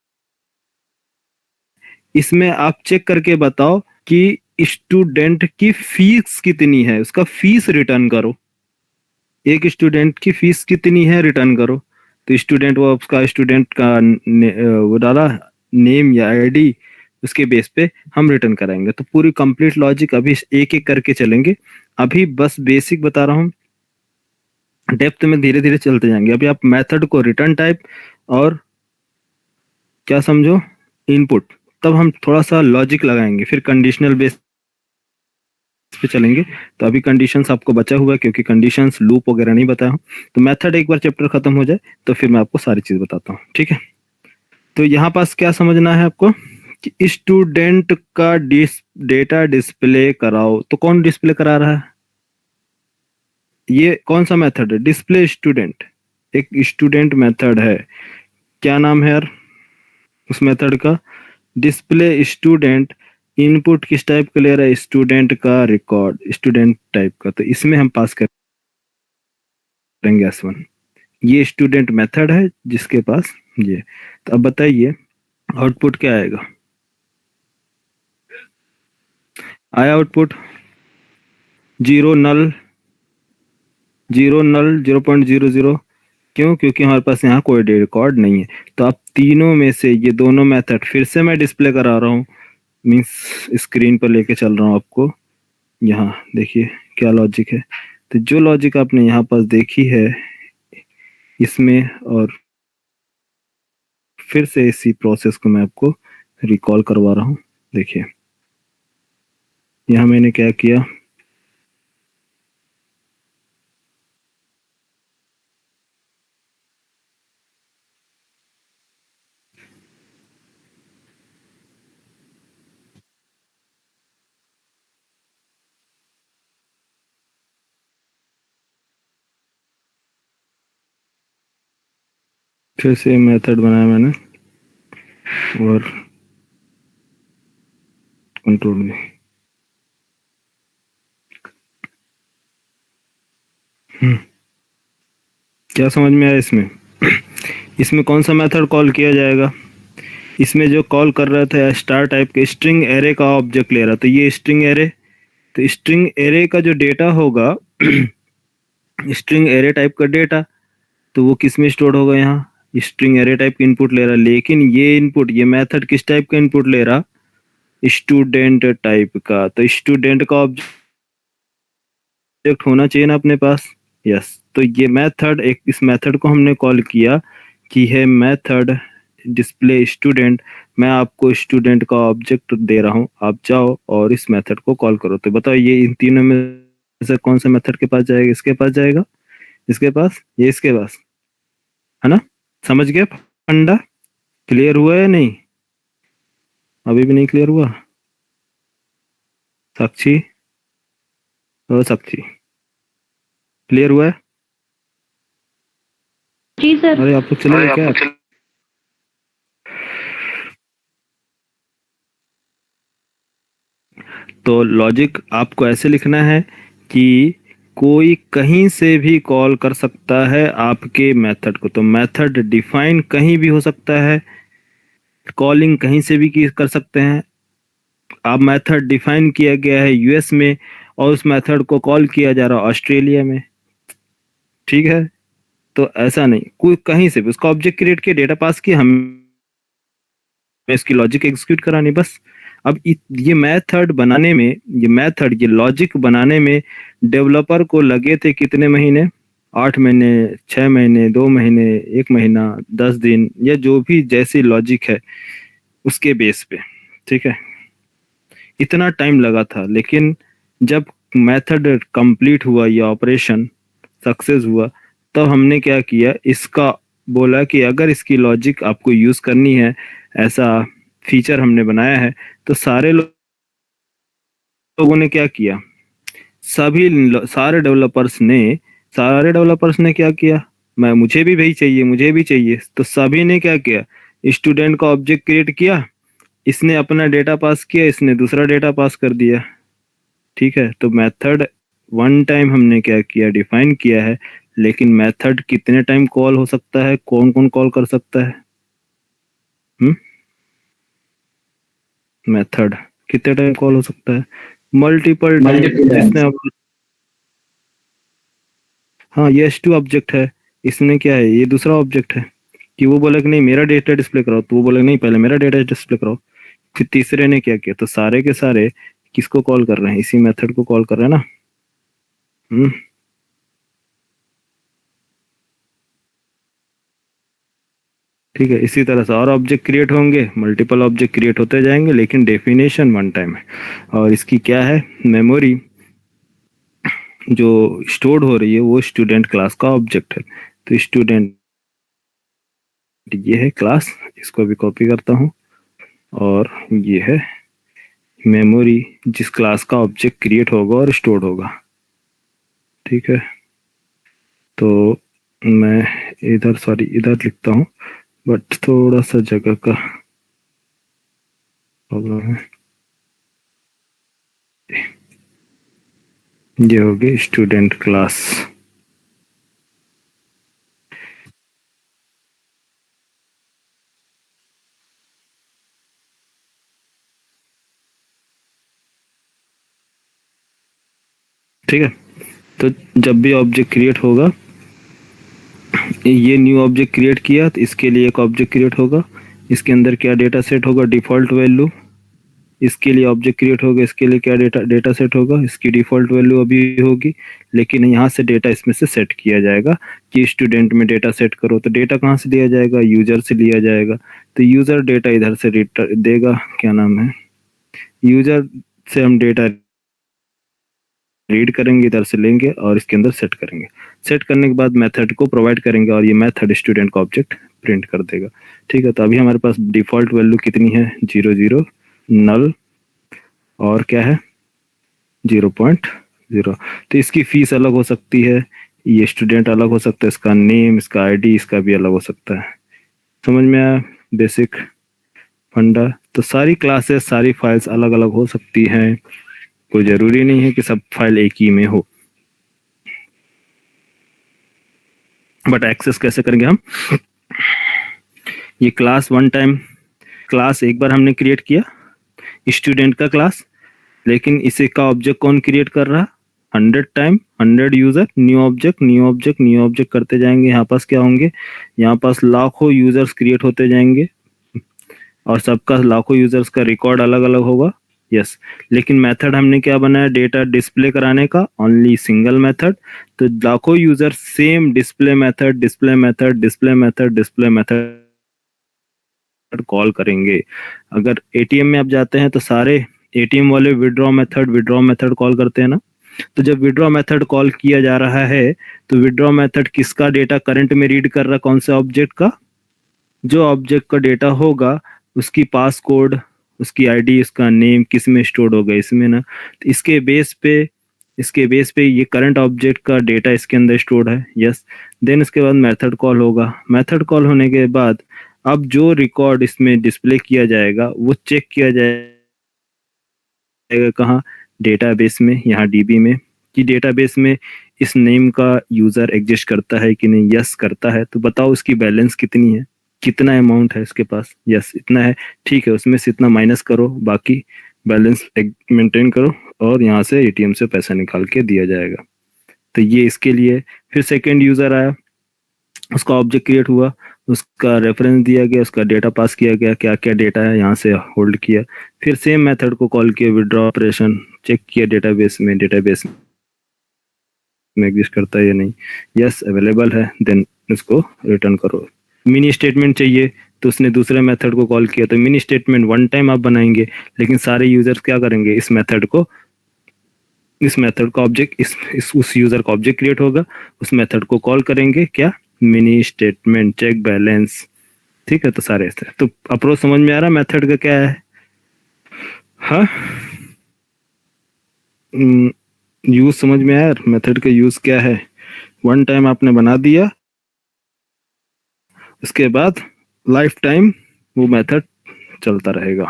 इसमें आप चेक करके बताओ कि स्टूडेंट की फीस कितनी है, उसका फीस रिटर्न करो। एक स्टूडेंट की फीस कितनी है रिटर्न करो। तो स्टूडेंट वो उसका स्टूडेंट का वो डाला नेम या आईडी, उसके बेस पे हम रिटर्न कराएंगे। तो पूरी कंप्लीट लॉजिक अभी एक एक करके चलेंगे, अभी बस बेसिक बता रहा हूँ, डेप्थ में धीरे धीरे चलते जाएंगे। अभी आप मेथड को रिटर्न टाइप और क्या समझो, इनपुट, तब हम थोड़ा सा लॉजिक लगाएंगे, फिर कंडीशनल बेस पे चलेंगे। तो अभी कंडीशंस आपको बचा हुआ है क्योंकि कंडीशंस लूप वगैरह नहीं बताया हूँ। तो मेथड एक बार चैप्टर खत्म हो जाए तो फिर मैं आपको सारी चीज बताता हूँ, ठीक है। तो यहाँ पास क्या समझना है आपको कि स्टूडेंट का डेटा डिस्प्ले कराओ। तो कौन डिस्प्ले करा रहा है? ये कौन सा मेथड है? Display student. एक स्टूडेंट मेथड है, क्या नाम है यार उस मेथड का? Display student. इनपुट किस टाइप का ले रहा है? स्टूडेंट का रिकॉर्ड, स्टूडेंट टाइप का। तो इसमें हम पास करेंगे S1। ये स्टूडेंट मेथड है जिसके पास ये। तो अब बताइए आउटपुट क्या आएगा? आया आउटपुट 0 नल, 0 नल 0.00। क्यों? क्योंकि हमारे पास यहाँ कोई रिकॉर्ड नहीं है। तो अब तीनों में से ये दोनों मेथड फिर से मैं डिस्प्ले करा रहा हूँ, मीन्स स्क्रीन पर लेके चल रहा हूँ आपको। यहाँ देखिए क्या लॉजिक है। तो जो लॉजिक आपने यहाँ पास देखी है इसमें, और फिर से इसी प्रोसेस को मैं आपको रिकॉल करवा रहा हूँ। देखिए यहाँ मैंने क्या किया, फिर से मेथड बनाया मैंने और कंट्रोल में। क्या समझ में आया इसमें? इसमें कौन सा मेथड कॉल किया जाएगा? इसमें जो कॉल कर रहा था स्टार टाइप के स्ट्रिंग एरे का ऑब्जेक्ट ले रहा, तो ये स्ट्रिंग एरे, तो स्ट्रिंग एरे का जो डेटा होगा स्ट्रिंग एरे टाइप का डेटा, तो वो किस में स्टोर होगा? यहाँ स्ट्रिंग एरे टाइप का इनपुट ले रहा, लेकिन ये इनपुट, ये मेथड किस टाइप का इनपुट ले रहा? स्टूडेंट टाइप का। तो स्टूडेंट का ऑब्जेक्ट होना चाहिए ना अपने पास। यस, तो ये मेथड, एक इस मेथड को हमने कॉल किया कि है मेथड डिस्प्ले स्टूडेंट, मैं आपको स्टूडेंट का ऑब्जेक्ट दे रहा हूँ, आप जाओ और इस मेथड को कॉल करो। तो बताओ ये इन तीनों में से कौन सा मेथड के पास जाएगा? इसके पास जाएगा, इसके पास, ये इसके पास, है ना? समझ गए फंडा? क्लियर हुआ या नहीं? अभी भी नहीं क्लियर हुआ? साक्षी, ओ साक्षी, क्लियर हुआ है? जी सर। अरे आपको चले गए क्या? तो लॉजिक आपको ऐसे लिखना है कि कोई कहीं से भी कॉल कर सकता है आपके मेथड को। तो मेथड डिफाइन कहीं भी हो सकता है, कॉलिंग कहीं से भी कर सकते हैं। आप मेथड डिफाइन किया गया है यूएस में और उस मेथड को कॉल किया जा रहा है ऑस्ट्रेलिया में, ठीक है? तो ऐसा नहीं, कोई कहीं से भी उसका ऑब्जेक्ट क्रिएट किया, डेटा पास किया, हम इसकी लॉजिक एग्जीक्यूट करानी बस। अब ये मेथड बनाने में, ये लॉजिक बनाने में डेवलपर को लगे थे कितने महीने? 8 महीने, 6 महीने, 2 महीने, 1 महीना, 10 दिन, या जो भी जैसी लॉजिक है उसके बेस पे, ठीक है? इतना टाइम लगा था। लेकिन जब मेथड कंप्लीट हुआ, ये ऑपरेशन सक्सेस हुआ, तब हमने क्या किया, इसका बोला कि अगर इसकी लॉजिक आपको यूज करनी है, ऐसा फीचर हमने बनाया है। तो सारे लोगों ने क्या किया, सारे डेवलपर्स ने क्या किया, मुझे भी वही चाहिए, मुझे भी चाहिए। तो सभी ने क्या किया, स्टूडेंट का ऑब्जेक्ट क्रिएट किया, इसने अपना डेटा पास किया, इसने दूसरा डेटा पास कर दिया, ठीक है? तो मेथड वन टाइम हमने क्या किया, डिफाइन किया है, लेकिन मेथड कितने टाइम कॉल हो सकता है, कौन कौन कॉल कर सकता है? मेथड कितने टाइम कॉल हो सकता है? Multiple time. जिसने हाँ, ये S2 ऑब्जेक्ट है, इसमें क्या है, ये दूसरा ऑब्जेक्ट है कि वो बोला कि नहीं मेरा डेटा डिस्प्ले कराओ, तो वो बोला नहीं पहले मेरा डेटा डिस्प्ले कराओ। फिर तीसरे ने क्या किया, तो सारे के सारे किसको कॉल कर रहे हैं? इसी मेथड को कॉल कर रहे हैं ना। ठीक है, इसी तरह से और ऑब्जेक्ट क्रिएट होंगे, मल्टीपल ऑब्जेक्ट क्रिएट होते जाएंगे, लेकिन डेफिनेशन वन टाइम है। और इसकी क्या है, मेमोरी जो स्टोर्ड हो रही है वो स्टूडेंट क्लास का ऑब्जेक्ट है। तो स्टूडेंट ये है क्लास, इसको भी कॉपी करता हूँ, और ये है मेमोरी जिस क्लास का ऑब्जेक्ट क्रिएट होगा और स्टोर्ड होगा, ठीक है? तो मैं इधर लिखता हूँ, बट थोड़ा सा जगह का प्रॉब्लम है। ये हो गई स्टूडेंट क्लास। ठीक है, तो जब भी ऑब्जेक्ट क्रिएट होगा, ये न्यू ऑब्जेक्ट क्रिएट किया, तो इसके लिए एक ऑब्जेक्ट क्रिएट होगा, इसके अंदर क्या डेटा सेट होगा, डिफॉल्ट वैल्यू। इसके लिए ऑब्जेक्ट क्रिएट होगा, इसके लिए क्या डेटा सेट होगा, इसकी डिफॉल्ट वैल्यू अभी होगी, लेकिन यहाँ से डेटा इसमें से सेट किया जाएगा कि स्टूडेंट में डेटा सेट करो। तो डेटा कहाँ से लिया जाएगा, यूजर से लिया जाएगा। तो यूजर डेटा इधर से देगा, क्या नाम है, यूजर से हम डेटा रीड करेंगे, इधर से लेंगे और इसके अंदर सेट करेंगे। सेट करने के बाद मेथड को प्रोवाइड करेंगे और ये मेथड स्टूडेंट का ऑब्जेक्ट प्रिंट कर देगा, ठीक है? तो अभी हमारे पास डिफॉल्ट वैल्यू कितनी है, 0 0 नल और क्या है 0.0। तो इसकी फीस अलग हो सकती है, ये स्टूडेंट अलग हो सकता है, इसका नेम, इसका आईडी, इसका भी अलग हो सकता है। समझ में आया बेसिक फंडा? तो सारी क्लासेस, सारी फाइल्स अलग अलग हो सकती हैं, कोई जरूरी नहीं है कि सब फाइल एक ही में हो। बट एक्सेस कैसे करेंगे हम? ये क्लास वन टाइम क्लास एक बार हमने क्रिएट किया स्टूडेंट का क्लास, लेकिन इसे का ऑब्जेक्ट कौन क्रिएट कर रहा? 100 time 100 user, new object new object new object करते जाएंगे। यहाँ पास क्या होंगे? यहाँ पास लाखों यूजर्स क्रिएट होते जाएंगे और सबका लाखों यूजर्स का रिकॉर्ड अलग अलग होगा। यस, लेकिन मेथड हमने क्या बनाया डेटा डिस्प्ले कराने का? Only single method. तो लाखों user same display method display method display method display method call करेंगे। अगर एटीएम में आप जाते हैं तो सारे एटीएम वाले विड्रॉ मेथड कॉल करते हैं ना। तो जब विड्रॉ मेथड कॉल किया जा रहा है तो विड्रॉ मेथड किसका डेटा करंट में रीड कर रहा है? कौन से ऑब्जेक्ट का? जो ऑब्जेक्ट का डेटा होगा उसकी पास कोड, उसकी आईडी, उसका नेम किस में स्टोर होगा? इसमें ना। तो इसके बेस पे ये करंट ऑब्जेक्ट का डेटा इसके अंदर स्टोर्ड है। यस, देन इसके बाद मेथड कॉल होगा। मेथड कॉल होने के बाद अब जो रिकॉर्ड इसमें डिस्प्ले किया जाएगा वो चेक किया जाएगा कहाँ? डेटाबेस में, यहाँ डीबी में, कि डेटाबेस में इस नेम का यूजर एग्जिस्ट करता है कि नहीं। यस करता है, तो बताओ उसकी बैलेंस कितनी है, कितना अमाउंट है इसके पास? यस इतना है, ठीक है, उसमें से इतना माइनस करो, बाकी बैलेंस मेंटेन करो और यहाँ से एटीएम से पैसा निकाल के दिया जाएगा। तो ये इसके लिए। फिर सेकेंड यूजर आया, उसका ऑब्जेक्ट क्रिएट हुआ, उसका रेफरेंस दिया गया, उसका डेटा पास किया गया, क्या क्या डेटा है यहाँ से होल्ड किया। फिर सेम मेथड को कॉल किया, विड्रॉ ऑपरेशन, चेक किया डेटाबेस में एग्जिस्ट करता है या नहीं। यस अवेलेबल है, देन इसको रिटर्न करो। मिनी स्टेटमेंट चाहिए तो उसने दूसरे मेथड को कॉल किया, तो मिनी स्टेटमेंट वन टाइम आप बनाएंगे, लेकिन सारे यूजर्स क्या करेंगे? इस मेथड का ऑब्जेक्ट उस यूजर का ऑब्जेक्ट क्रिएट होगा, उस मेथड को कॉल करेंगे, क्या? Mini statement check balance. ठीक है, तो सारे ऐसे। तो अप्रोच समझ में आ रहा मेथड का क्या है? हाँ, यूज समझ में आया? मेथड का यूज क्या है? वन टाइम आपने बना दिया, उसके बाद लाइफ टाइम वो मेथड चलता रहेगा।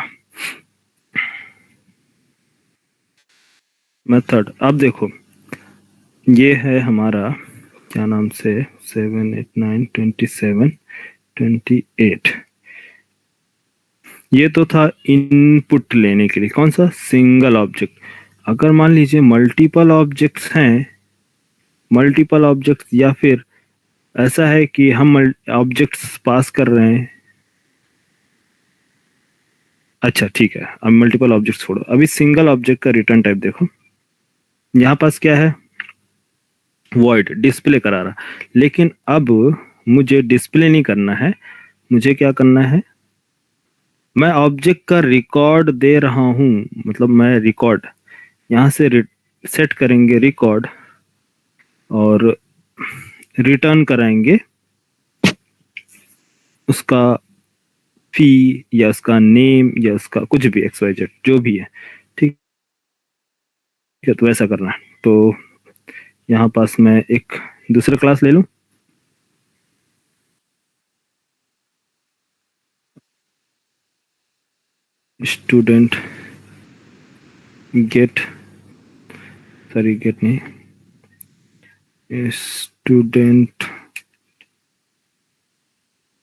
मेथड अब देखो, ये है हमारा क्या नाम से 7 8 9 27 28। ये तो था इनपुट लेने के लिए, कौन सा? Single object. अगर मान लीजिए मल्टीपल ऑब्जेक्ट्स हैं, मल्टीपल ऑब्जेक्ट्स, या फिर ऐसा है कि हम ऑब्जेक्ट्स पास कर रहे हैं। अच्छा ठीक है, अब मल्टीपल ऑब्जेक्ट छोड़ो, अभी सिंगल ऑब्जेक्ट का रिटर्न टाइप देखो। यहाँ पास क्या है? वॉइड डिस्प्ले करा रहा, लेकिन अब मुझे डिस्प्ले नहीं करना है, मुझे क्या करना है? मैं ऑब्जेक्ट का रिकॉर्ड दे रहा हूं, मतलब मैं रिकॉर्ड यहाँ से सेट करेंगे रिकॉर्ड और रिटर्न कराएंगे उसका फी या उसका नेम या उसका कुछ भी XYZ जो भी है। ठीक है, तो ऐसा करना है। तो यहाँ पास मैं एक दूसरा क्लास ले लूं, स्टूडेंट गेट नहीं, स्टूडेंट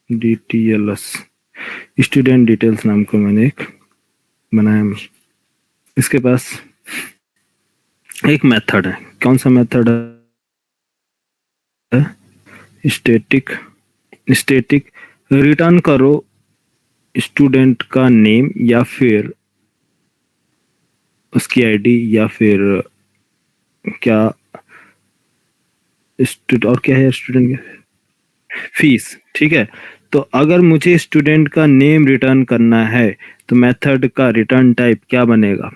DTLS, स्टूडेंट डिटेल्स नाम को मैंने एक बनाया। इसके पास एक मेथड है, कौन सा मेथड है? स्टैटिक रिटर्न करो स्टूडेंट का नेम या फिर उसकी आईडी या फिर क्या और क्या है स्टूडेंट फीस। ठीक है, तो अगर मुझे स्टूडेंट का नेम रिटर्न करना है तो मेथड का रिटर्न टाइप क्या बनेगा?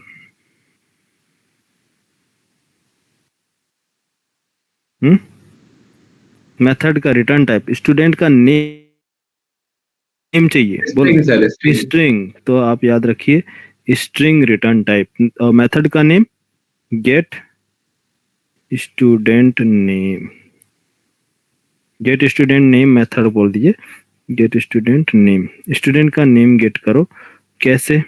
मेथड का रिटर्न टाइप स्टूडेंट का नेम चाहिए, बोलो स्ट्रिंग। तो आप याद रखिए स्ट्रिंग रिटर्न टाइप, और मेथड का name get student name, get student name method बोल दीजिए, गेट स्टूडेंट नेम, स्टूडेंट का नेम गेट करो। कैसे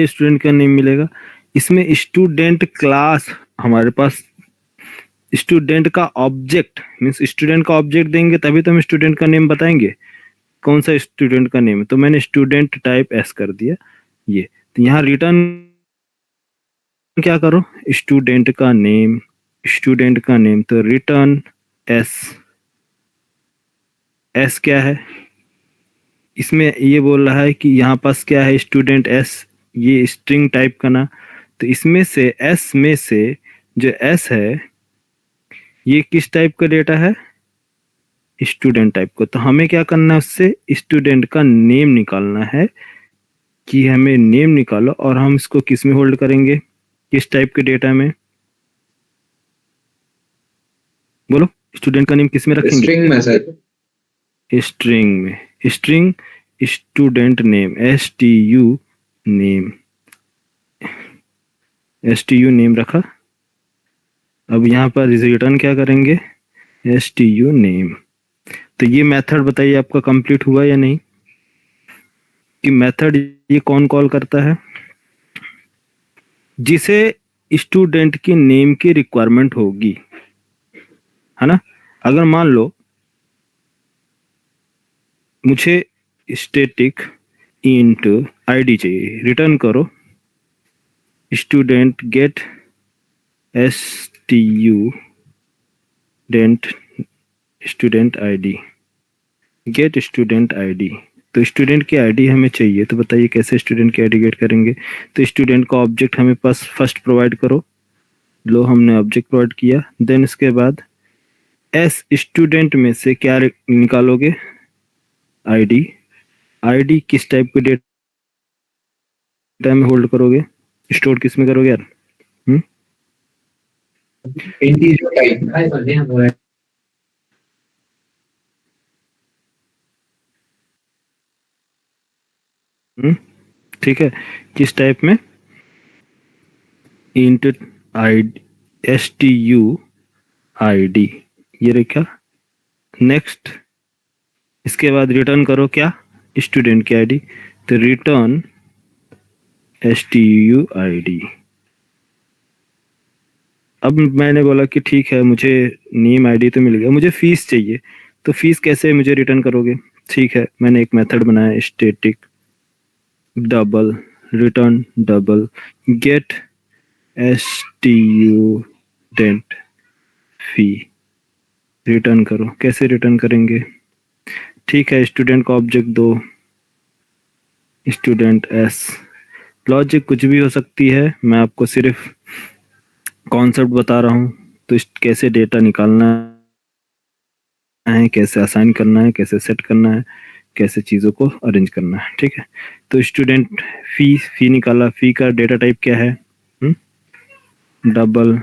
स्टूडेंट का नेम मिलेगा? इसमें स्टूडेंट क्लास हमारे पास स्टूडेंट का ऑब्जेक्ट मीन्स स्टूडेंट का ऑब्जेक्ट देंगे तभी तो हम स्टूडेंट का नेम बताएंगे, कौन सा स्टूडेंट का नेम है। तो मैंने स्टूडेंट टाइप एस कर दिया ये। तो यहाँ रिटर्न क्या करो, स्टूडेंट का नेम, स्टूडेंट का नेम, तो रिटर्न एस। एस क्या है, इसमें ये बोल रहा है कि यहाँ पास क्या है, स्टूडेंट एस, ये स्ट्रिंग टाइप का ना। तो इसमें से एस में से जो एस है ये किस टाइप का डेटा है, स्टूडेंट टाइप को। तो हमें क्या करना है, उससे स्टूडेंट का नेम निकालना है कि हमें नेम निकालो, और हम इसको किस में होल्ड करेंगे, किस टाइप के डेटा में, बोलो स्टूडेंट का नेम किस में रखेंगे, स्ट्रिंग में सर। स्ट्रिंग में। String student name, S T U name, S T U name रखा। अब यहाँ पर रिटर्न क्या करेंगे, एस टी यू नेम। तो ये मेथड बताइए आपका कंप्लीट हुआ या नहीं, कि मेथड ये कौन कॉल करता है, जिसे स्टूडेंट की नेम की रिक्वायरमेंट होगी, है ना। अगर मान लो मुझे स्टैटिक इंट आईडी चाहिए, रिटर्न करो student get S T U dent student ID, get student ID. तो स्टूडेंट की आईडी हमें चाहिए, तो बताइए कैसे स्टूडेंट की आईडी गेट करेंगे। तो स्टूडेंट का ऑब्जेक्ट हमें पास फर्स्ट प्रोवाइड करो, लो हमने ऑब्जेक्ट प्रोवाइड किया। देन इसके बाद एस स्टूडेंट में से क्या निकालोगे, आईडी। आईडी किस टाइप के डेटा में होल्ड करोगे, स्टोर किस में करोगे यार, इंटीजर टाइप। ठीक है, किस टाइप में, int I S T U I D, ये रखा। नेक्स्ट इसके बाद रिटर्न करो क्या, स्टूडेंट की आईडी। तो return S T U I D. अब मैंने बोला कि ठीक है मुझे नेम आईडी तो मिल गया, मुझे फीस चाहिए, तो फीस कैसे मुझे रिटर्न करोगे। ठीक है, मैंने एक मेथड बनाया static double return double get S T U dent fee, return करो। कैसे रिटर्न करेंगे, ठीक है स्टूडेंट का ऑब्जेक्ट दो, स्टूडेंट एस। लॉजिक कुछ भी हो सकती है, मैं आपको सिर्फ कॉन्सेप्ट बता रहा हूँ। तो कैसे डेटा निकालना है, कैसे असाइन करना है, कैसे सेट करना है, कैसे चीज़ों को अरेंज करना है, ठीक है। तो स्टूडेंट फी निकाला, फी का डेटा टाइप क्या है, डबल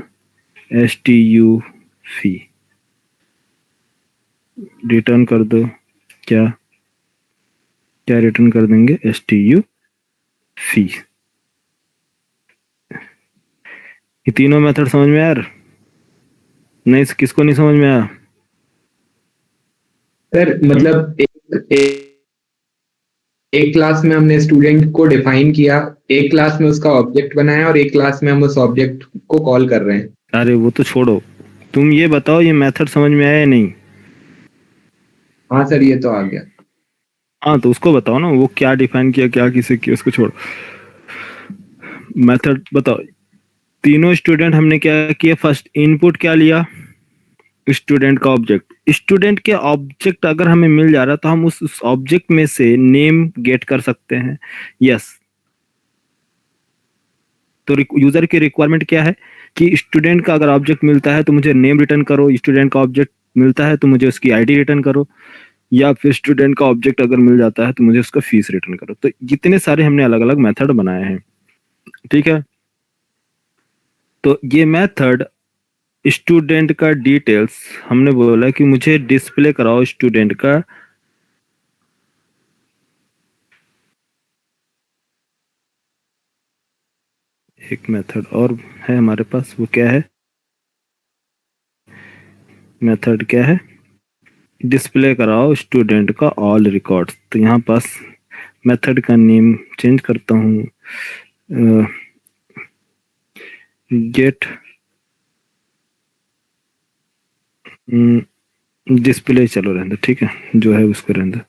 एस टी यू फी, रिटर्न कर दो। क्या क्या रिटर्न कर देंगे, एस टी यू फी। ये तीनों मेथड समझ में आया यार, नहीं किसको नहीं समझ में आया। सर मतलब एक क्लास में हमने स्टूडेंट को डिफाइन किया, एक क्लास में उसका ऑब्जेक्ट बनाया, और एक क्लास में हम उस ऑब्जेक्ट को कॉल कर रहे हैं। अरे वो तो छोड़ो, तुम ये बताओ ये मेथड समझ में आया या नहीं। हाँ सर, ये तो आ गया। हाँ तो उसको बताओ ना, वो क्या डिफाइन किया, क्या किसे किया, उसको छोड़ो, मेथड बताओ। तीनों स्टूडेंट हमने क्या किया, फर्स्ट इनपुट क्या लिया, स्टूडेंट का ऑब्जेक्ट। स्टूडेंट के ऑब्जेक्ट अगर हमें मिल जा रहा तो हम उस ऑब्जेक्ट में से नेम गेट कर सकते हैं, यस। तो यूजर की रिक्वायरमेंट क्या है कि स्टूडेंट का अगर ऑब्जेक्ट मिलता है तो मुझे नेम रिटर्न करो, स्टूडेंट का ऑब्जेक्ट मिलता है तो मुझे उसकी आईडी रिटर्न करो, या फिर स्टूडेंट का ऑब्जेक्ट अगर मिल जाता है तो मुझे उसका फीस रिटर्न करो। तो जितने सारे हमने अलग अलग मेथड बनाए हैं, ठीक है। तो ये मेथड स्टूडेंट का डिटेल्स हमने बोला कि मुझे डिस्प्ले कराओ स्टूडेंट का, एक मेथड और है हमारे पास, वो क्या है, मेथड क्या है, डिस्प्ले कराओ स्टूडेंट का ऑल रिकॉर्ड्स। तो यहाँ पास मेथड का नेम चेंज करता हूँ, गेट डिस्प्ले चलो रहने दो, ठीक है, जो है उसको रहने दो,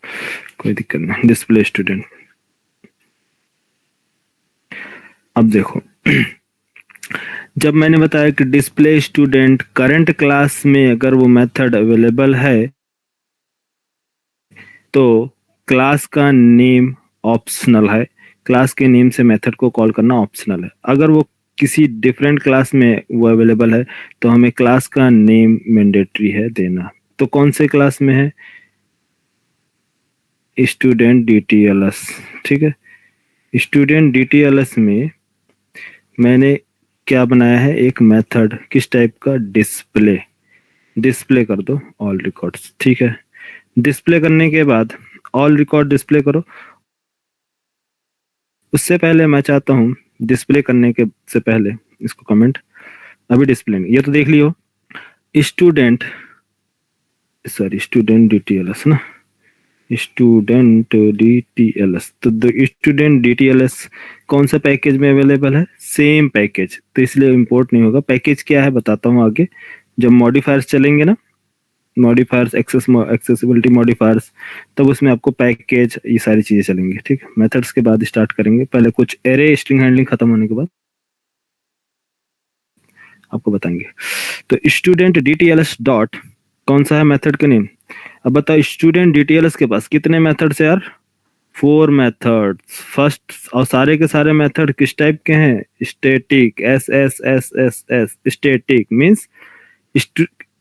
कोई दिक्कत नहीं। डिस्प्ले स्टूडेंट, अब देखो जब मैंने बताया कि डिस्प्ले स्टूडेंट करंट क्लास में अगर वो मेथड अवेलेबल है तो क्लास का नेम ऑप्शनल है, क्लास के नेम से मेथड को कॉल करना ऑप्शनल है। अगर वो किसी डिफरेंट क्लास में वो अवेलेबल है तो हमें क्लास का नेम मैंडेटरी है देना। तो कौन से क्लास में है? स्टूडेंट DTLS, ठीक है। स्टूडेंट DTLS में मैंने क्या बनाया है, एक मेथड किस टाइप का, डिस्प्ले। डिस्प्ले कर दो ऑल रिकॉर्ड्स, ठीक है। डिस्प्ले करने के बाद ऑल रिकॉर्ड डिस्प्ले करो। उससे पहले मैं चाहता हूँ डिस्प्ले करने के से पहले इसको कमेंट, अभी डिस्प्ले नहीं, ये तो देख लियो स्टूडेंट, सॉरी स्टूडेंट DTLS ना, स्टूडेंट DTLS। तो स्टूडेंट DTLS कौन सा पैकेज में अवेलेबल है? सेम पैकेज, तो इसलिए इंपोर्ट नहीं होगा। पैकेज क्या है बताता हूँ आगे, जब मॉडिफायर्स चलेंगे ना, मॉडिफायर्स एक्सेसिबिलिटी मॉडिफायर्स, तब उसमें आपको पैकेज ये सारी चीजें चलेंगी, ठीक है। मेथड्स के बाद स्टार्ट करेंगे, पहले कुछ एरे स्ट्रिंग हैंडलिंग खत्म होने के बाद आपको बताएंगे। तो स्टूडेंट DTLS डॉट कौन सा है मेथड का नेम? अब बताओ स्टूडेंट DTLS के पास कितने मेथड्स है यार? 4 मेथड्स। फर्स्ट और सारे के सारे मेथड किस टाइप के हैं? Static, SSSSS। स्टैटिक मींस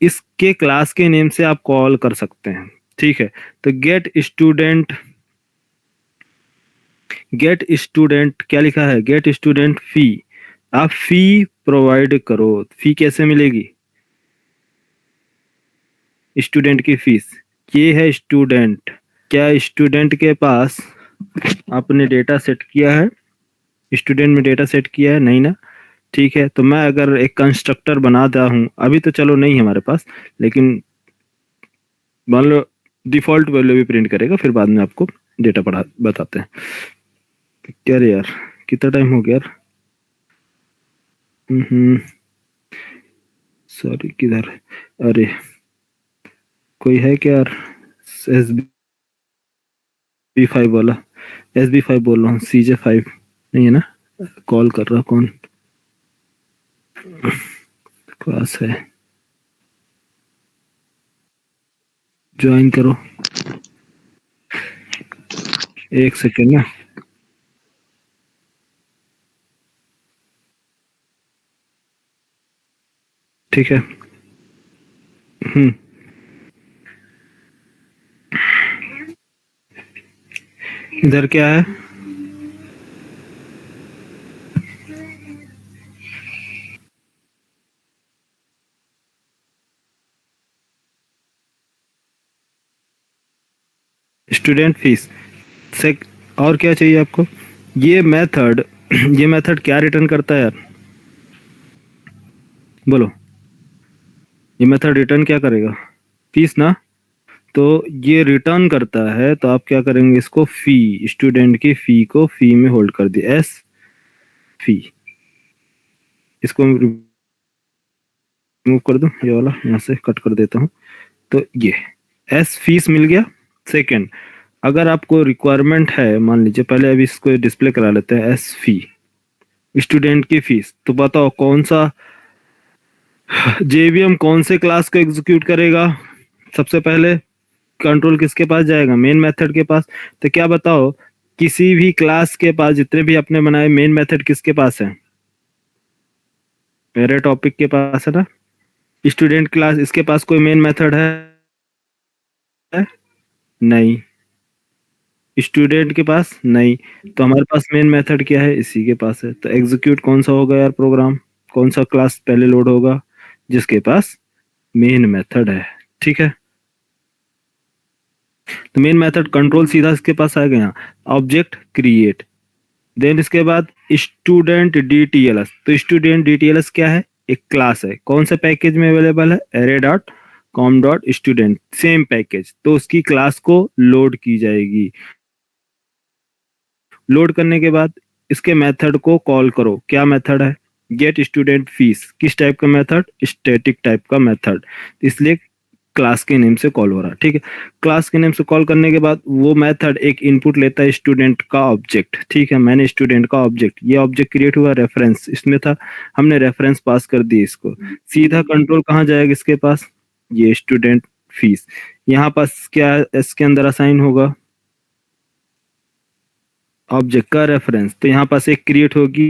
इसके क्लास के नेम से आप कॉल कर सकते हैं, ठीक है। तो गेट स्टूडेंट क्या लिखा है? गेट स्टूडेंट फी। आप फी प्रोवाइड करो। फी कैसे मिलेगी? स्टूडेंट की फीस। ये है स्टूडेंट। क्या स्टूडेंट के पास आपने डेटा सेट किया है? स्टूडेंट में डेटा सेट किया है? नहीं ना, ठीक है। तो मैं अगर एक कंस्ट्रक्टर बनाता हूं, अभी तो चलो नहीं हमारे पास, लेकिन मान लो डिफॉल्ट वैल्यू भी प्रिंट करेगा, फिर बाद में आपको डेटा पढ़ा बताते हैं। क्या रे यार, कितना टाइम हो गया यार? सॉरी, किधर? अरे कोई है क्या यार? SB5 वाला, SB5 बोल रहा हूँ, CJ5 नहीं है ना? कॉल कर रहा कौन? क्लास है, ज्वाइन करो, एक सेकेंड ना। ठीक है। इधर क्या है? स्टूडेंट फीस से। और क्या चाहिए आपको? ये मेथड ये मेथड क्या रिटर्न करता है यार? बोलो, ये मेथड रिटर्न क्या करेगा? फीस ना। तो ये रिटर्न करता है, तो आप क्या करेंगे, इसको फी, स्टूडेंट की फी को फी में होल्ड कर दिया, एस फी। इसको रिमूव कर दूं, ये वाला यहाँ से कट कर देता हूँ। तो ये एस फीस मिल गया। सेकंड, अगर आपको रिक्वायरमेंट है, मान लीजिए पहले अभी इसको डिस्प्ले करा लेते हैं, एस फी स्टूडेंट की फीस। तो बताओ कौन सा JVM कौन से क्लास को एग्जीक्यूट करेगा? सबसे पहले कंट्रोल किसके पास जाएगा? मेन मेथड के पास। तो क्या बताओ, किसी भी क्लास के पास जितने भी अपने बनाए मेन मेथड किसके पास है? मेरे टॉपिक के पास है ना। स्टूडेंट क्लास, इसके पास कोई मेन मेथड है? नहीं। स्टूडेंट के पास नहीं। तो हमारे पास मेन मेथड क्या है? इसी के पास है। तो एग्जीक्यूट कौन सा होगा यार प्रोग्राम? कौन सा क्लास पहले लोड होगा? जिसके पास मेन मेथड है, ठीक है। तो मेन मेथड कंट्रोल सीधा इसके पास आ गया, ऑब्जेक्ट क्रिएट, देन इसके बाद स्टूडेंट DTLS। तो स्टूडेंट DTLS क्या है? एक क्लास है। कौन सा पैकेज में अवेलेबल है? array.com.student, same package. तो उसकी क्लास को लोड की जाएगी। लोड करने के बाद इसके मेथड को कॉल करो। क्या मेथड है? Get student fees. किस टाइप का मेथड? स्टैटिक टाइप का मेथड। इसलिए क्लास के नेम से कॉल हो रहा है, ठीक है। क्लास के नेम से कॉल करने के बाद वो मेथड एक इनपुट लेता है स्टूडेंट का ऑब्जेक्ट, ठीक है। मैंने स्टूडेंट का ऑब्जेक्ट, ये ऑब्जेक्ट क्रिएट हुआ रेफरेंस इसमें था, हमने रेफरेंस पास कर दी इसको। सीधा कंट्रोल कहाँ जाएगा इसके पास, ये स्टूडेंट फीस। यहाँ पास क्या इसके अंदर असाइन होगा, ऑब्जेक्ट का रेफरेंस। तो यहाँ पास एक क्रिएट होगी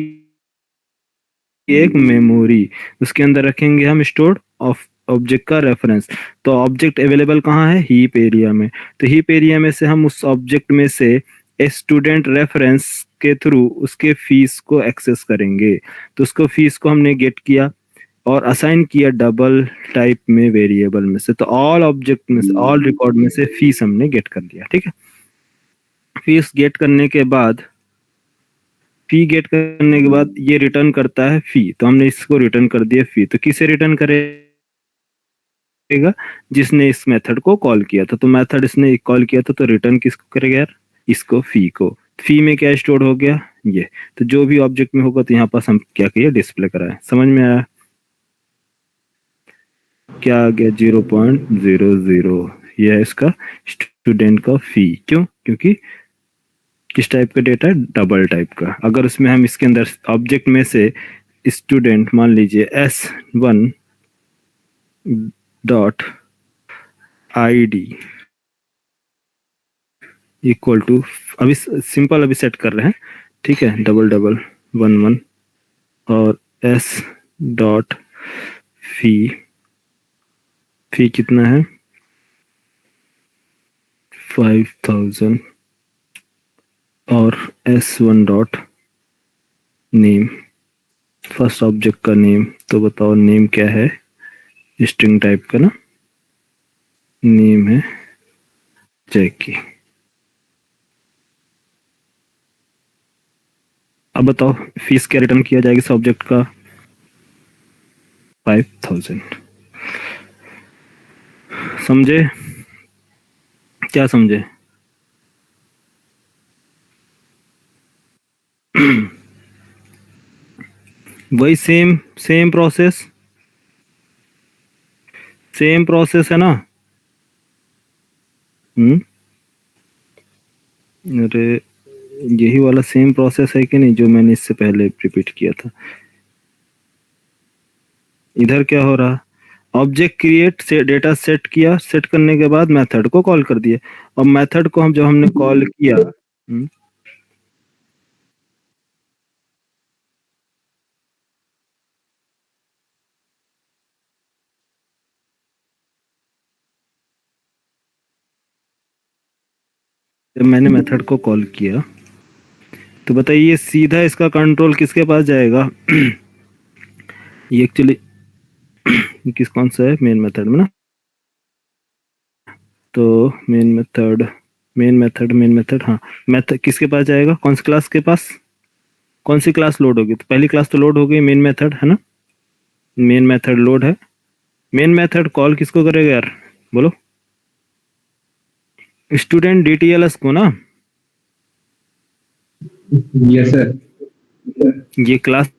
एक मेमोरी, उसके अंदर रखेंगे हम स्टोर्ड ऑफ ऑब्जेक्ट का रेफरेंस। तो ऑब्जेक्ट अवेलेबल कहाँ है, हीप एरिया में। तो हीप एरिया में से हम उस ऑब्जेक्ट में से स्टूडेंट रेफरेंस के थ्रू उसके फीस को एक्सेस करेंगे। तो उसको फीस को हमने गेट किया और असाइन किया डबल टाइप में वेरिएबल में से। तो ऑल ऑब्जेक्ट में से, ऑल रिकॉर्ड में से फीस हमने गेट कर लिया, ठीक है। फीस गेट करने के बाद, फी गेट करने के बाद ये रिटर्न करता है फी, तो हमने इसको रिटर्न कर दिया फी। तो किसे रिटर्न करेगा, जिसने इस मेथड को कॉल किया था। तो मेथड इसने कॉल किया था, तो रिटर्न किसको करेगा यार, इसको फी को। फी में क्या स्टोर हो गया, ये। तो जो भी ऑब्जेक्ट में होगा तो यहाँ पास हम क्या किया, डिस्प्ले कराए। समझ में आया, क्या आ गया 0.00, यह है इसका स्टूडेंट का फी। क्यों, क्योंकि किस टाइप का डेटा है, डबल टाइप का। अगर उसमें हम इसके अंदर ऑब्जेक्ट में से स्टूडेंट मान लीजिए S1 dot ID equal to, अभी सिंपल अभी सेट कर रहे हैं, ठीक है, 1111 और S डॉट फी, फी कितना है 5000 और S1 dot name, first object का नेम। तो बताओ नेम क्या है, स्ट्रिंग टाइप का ना, नेम है जैकी। अब बताओ फीस क्या रिटर्न किया जाएगा इस ऑब्जेक्ट का, 5000। समझे, क्या समझे? वही सेम प्रोसेस, सेम प्रोसेस है ना। अरे यही वाला सेम प्रोसेस है कि नहीं, जो मैंने इससे पहले रिपीट किया था। इधर क्या हो रहा, ऑब्जेक्ट क्रिएट से डेटा सेट किया, सेट करने के बाद मेथड को कॉल कर दिया। और मेथड को हम जब हमने कॉल किया, जब मैंने मेथड को कॉल किया तो बताइए सीधा इसका कंट्रोल किसके पास जाएगा ये एक्चुअली किस कौन सा है, मेन मेथड में ना। तो मेन मेथड हाँ, मेथड किसके पास जाएगा, कौन सी क्लास के पास, कौन सी क्लास लोड होगी। तो पहली क्लास तो लोड हो गई, मेन मेथड है ना, मेन मेथड लोड है। मेन मेथड कॉल किसको करेगा यार, बोलो, स्टूडेंट DTLS को ना। Yes sir. ये क्लास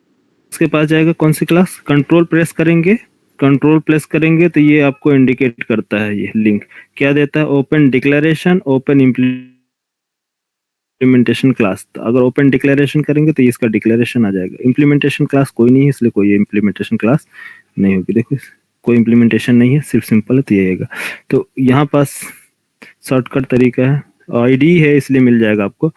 के पास जाएगा, कौन सी क्लास, कंट्रोल प्रेस करेंगे, कंट्रोल प्रेस करेंगे तो ये आपको इंडिकेट करता है, ये लिंक क्या देता है, open declaration, open implementation class. तो अगर ओपन डिक्लेरेशन करेंगे तो ये इसका डिक्लेरेशन आ जाएगा। इम्प्लीमेंटेशन क्लास कोई नहीं है, इसलिए कोई इम्प्लीमेंटेशन क्लास नहीं होगी। देखो कोई इम्प्लीमेंटेशन नहीं है, सिर्फ सिंपल है, तो ये आएगा। तो यहाँ पास शॉर्टकट तरीका है, ID है इसलिए मिल जाएगा आपको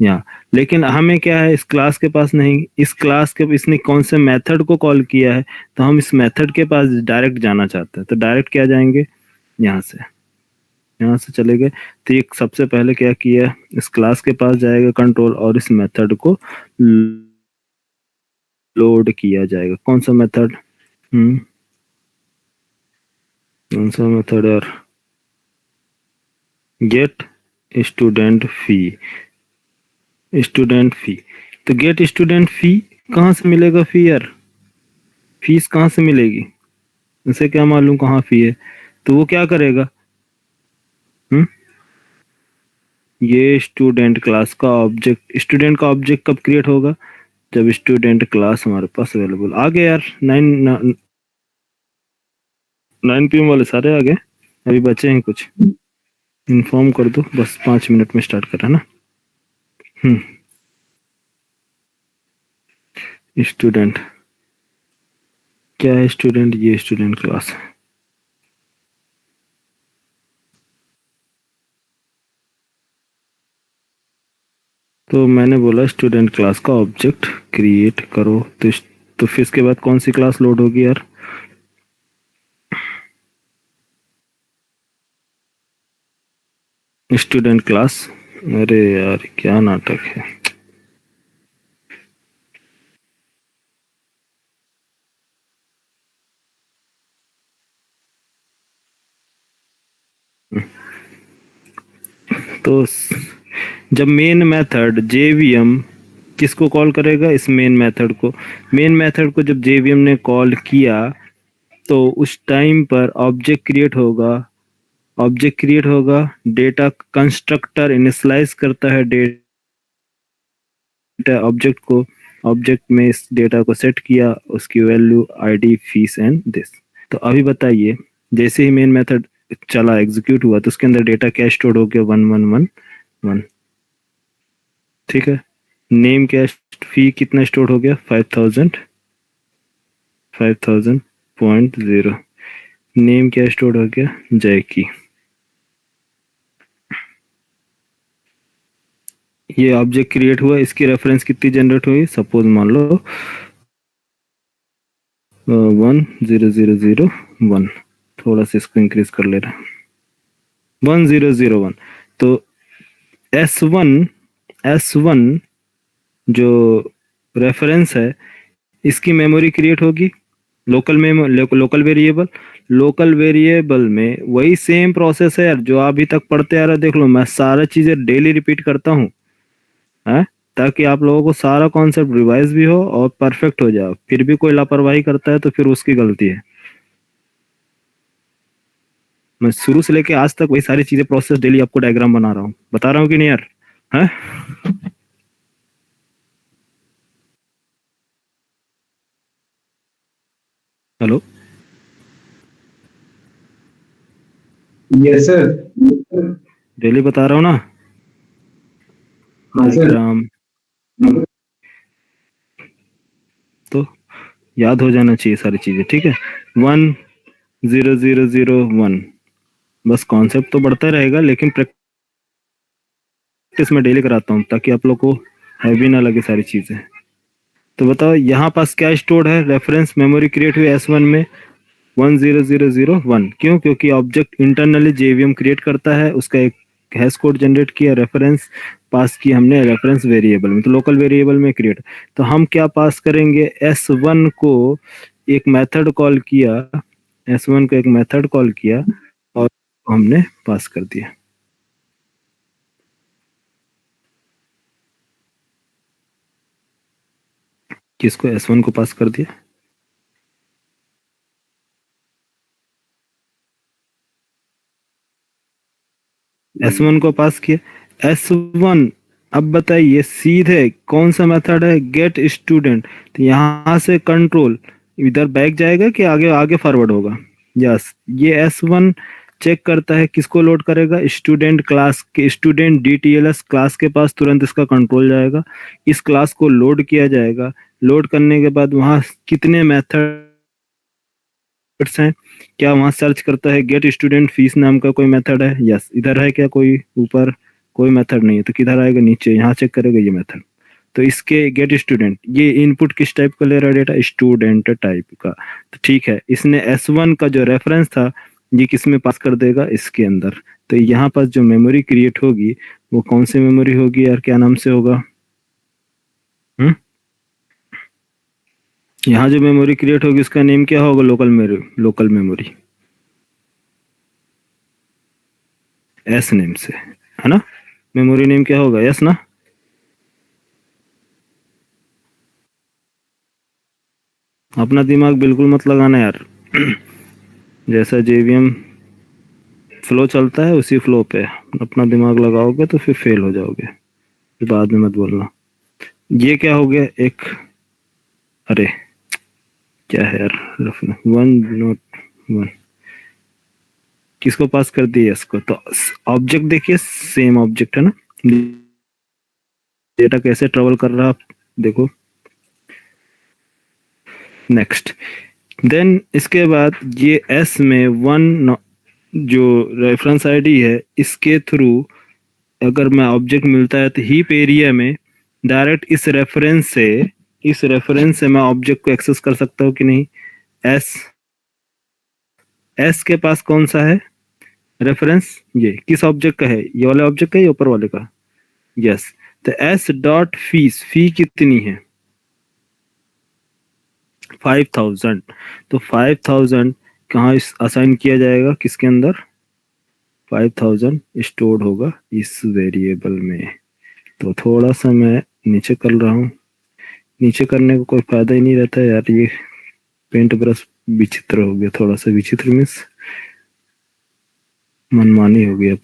यहाँ। लेकिन हमें क्या है, इस क्लास के पास नहीं, इस क्लास के, इसने कौन से मेथड को कॉल किया है, तो हम इस मेथड के पास डायरेक्ट जाना चाहते हैं। तो डायरेक्ट क्या जाएंगे, यहाँ से चले गए। तो ये सबसे पहले क्या किया, इस क्लास के पास जाएगा कंट्रोल और इस मेथड को लोड किया जाएगा। कौन सा मेथड, कौन सा मेथड यार, गेट स्टूडेंट फी, स्टूडेंट फी। तो गेट स्टूडेंट फी कहाँ से मिलेगा फी यार, फीस कहाँ से मिलेगी, उसे क्या मालूम कहाँ फी है। तो वो क्या करेगा, ये स्टूडेंट क्लास का ऑब्जेक्ट, स्टूडेंट का ऑब्जेक्ट कब क्रिएट होगा, जब स्टूडेंट क्लास हमारे पास अवेलेबल आ गए यार। 9 PM वाले सारे आ गए। अभी बचे हैं कुछ, इन्फॉर्म कर दो बस, 5 मिनट में स्टार्ट कर रहा है ना। स्टूडेंट क्या है? स्टूडेंट, ये स्टूडेंट क्लास है। तो मैंने बोला स्टूडेंट क्लास का ऑब्जेक्ट क्रिएट करो, तो फिर इसके बाद कौन सी क्लास लोड होगी यार? Student class. अरे यार क्या नाटक है। तो जब मेन मेथड जेवीएम किसको कॉल करेगा? इस मेन मेथड को। मेन मेथड को जब जेवीएम ने कॉल किया तो उस टाइम पर ऑब्जेक्ट क्रिएट होगा। ऑब्जेक्ट क्रिएट होगा, डेटा कंस्ट्रक्टर इनिशियलाइज करता है डेटा ऑब्जेक्ट को, ऑब्जेक्ट में इस डेटा को सेट किया, उसकी value ID fees and this. तो अभी बताइए, जैसे ही मेन मेथड चला एग्जीक्यूट हुआ तो उसके अंदर डेटा क्या स्टोर हो गया? 1111। ठीक है। नेम क्या, फी कितना स्टोर हो गया? 5000, 5000.0। नेम क्या स्टोर हो गया? जैकी। ये ऑब्जेक्ट क्रिएट हुआ, इसकी रेफरेंस कितनी जनरेट हुई? सपोज मान लो 100001। थोड़ा सा इसको इंक्रीज कर ले रहा, 1001। तो S1 जो रेफरेंस है इसकी मेमोरी क्रिएट होगी, लोकल वेरिएबल। लोकल वेरिएबल में वही सेम प्रोसेस है यार जो अभी तक पढ़ते आ रहे। देख लो, मैं सारा चीजें डेली रिपीट करता हूँ, है, ताकि आप लोगों को सारा कॉन्सेप्ट रिवाइज भी हो और परफेक्ट हो जाओ। फिर भी कोई लापरवाही करता है तो फिर उसकी गलती है। मैं शुरू से लेके आज तक वही सारी चीजें प्रोसेस डेली आपको डायग्राम बना रहा हूँ, बता रहा हूँ कि नहीं यार? है। हेलो। Yes sir. डेली बता रहा हूँ ना हाँ सर। डायग्राम, तो याद हो जाना चाहिए सारी चीजें। ठीक है, 10001। बस कॉन्सेप्ट तो बढ़ता रहेगा लेकिन प्रैक्टिस में डेली कराता हूँ ताकि आप लोग को हैवी ना लगे सारी चीजें। तो बताओ यहाँ पास क्या स्टोर्ड है? रेफरेंस मेमोरी क्रिएट हुई S1 में 10001। क्यों? क्योंकि ऑब्जेक्ट इंटरनली जेवीएम क्रिएट करता है, उसका एक हैश कोड जनरेट किया, रेफरेंस पास की हमने रेफरेंस वेरिएबल में, तो लोकल वेरिएबल में क्रिएट। तो हम क्या पास करेंगे? S1 को एक मेथड कॉल किया, S1 को एक मेथड कॉल किया और हमने पास कर दिया। किसको? S1 को पास कर दिया। S1 को पास किया। S1, अब बताइए सीधे कौन सा मेथड है? Get student. तो यहाँ से कंट्रोल इधर बैक जाएगा कि आगे आगे फॉरवर्ड होगा? यस, ये S1 चेक करता है किसको लोड करेगा? स्टूडेंट क्लास के, स्टूडेंट DTLS क्लास के पास तुरंत इसका कंट्रोल जाएगा, इस क्लास को लोड किया जाएगा। लोड करने के बाद वहाँ कितने मेथड हैं? क्या वहां सर्च करता है? गेट स्टूडेंट फीस नाम का कोई मेथड है? यस। इधर है क्या कोई? ऊपर कोई मेथड नहीं है, तो किधर आएगा? नीचे, यहाँ चेक करेगा ये मेथड। तो इसके गेट स्टूडेंट, ये इनपुट किस टाइप का ले रहा है डेटा? स्टूडेंट टाइप का। तो ठीक है, इसने S1 का जो रेफरेंस था ये किस में पास कर देगा? इसके अंदर। तो यहाँ पास जो मेमोरी क्रिएट होगी वो कौन सी मेमोरी होगी यार? क्या नाम से होगा? हम्म, यहाँ जो मेमोरी क्रिएट होगी उसका नेम क्या होगा? लोकल मेमोरी, एस नेम से, है ना? मेमोरी नेम क्या होगा? यस ना? अपना दिमाग बिल्कुल मत लगाना यार। जैसा जेवीएम फ्लो चलता है उसी फ्लो पे अपना दिमाग लगाओगे तो फिर फेल हो जाओगे, फिर बाद में मत बोलना। ये क्या हो गया? एक, अरे क्या है यार, 101। किसको पास कर दिया इसको, तो ऑब्जेक्ट देखिए सेम ऑब्जेक्ट है ना, डेटा कैसे ट्रेवल कर रहा है आप देखो। नेक्स्ट, देन इसके बाद ये एस में वन जो रेफरेंस आईडी है इसके थ्रू अगर मैं ऑब्जेक्ट मिलता है तो हीप एरिया में डायरेक्ट इस रेफरेंस से मैं ऑब्जेक्ट को एक्सेस कर सकता हूँ कि नहीं। एस एस के पास कौन सा है रेफरेंस, ये किस ऑब्जेक्ट का है, ये वाले ऑब्जेक्ट का या ऊपर वाले का, यस। तो एस डॉट फीस, फी कितनी है 5000, तो 5000 कहाँ असाइन किया जाएगा, किसके अंदर 5000 स्टोर्ड होगा इस वेरिएबल में। तो थोड़ा सा मैं नीचे कर रहा हूँ, नीचे करने को कोई फायदा ही नहीं रहता यार, ये पेंट ब्रश विचित्र हो गया, थोड़ा सा विचित्र मीन्स मनमानी हो गया,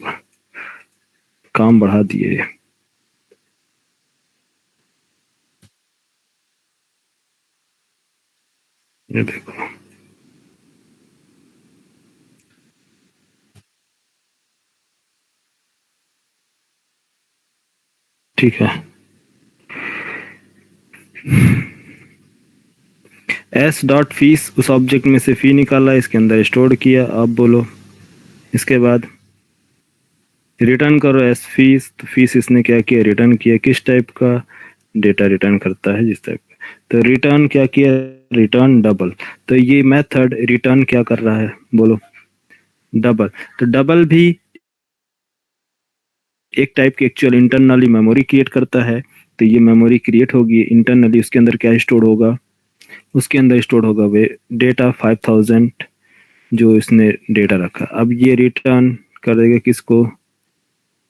काम बढ़ा दिए। ये देखो ठीक है, एस डॉट फीस उस ऑब्जेक्ट में से फी निकाला, इसके अंदर स्टोर किया। अब बोलो इसके बाद रिटर्न करो एस फीस, तो फीस इसने क्या किया, रिटर्न किया। किस टाइप का डेटा रिटर्न करता है, जिस टाइप का, तो रिटर्न क्या किया, रिटर्न डबल। तो ये मेथड रिटर्न क्या कर रहा है बोलो, डबल। तो डबल भी एक टाइप की एक्चुअल इंटरनली मेमोरी क्रिएट करता है। तो ये मेमोरी क्रिएट होगी इंटरनली, उसके अंदर क्या स्टोर होगा, उसके अंदर स्टोर होगा वे डेटा 5000 जो इसने डेटा रखा। अब ये रिटर्न कर देगा किसको,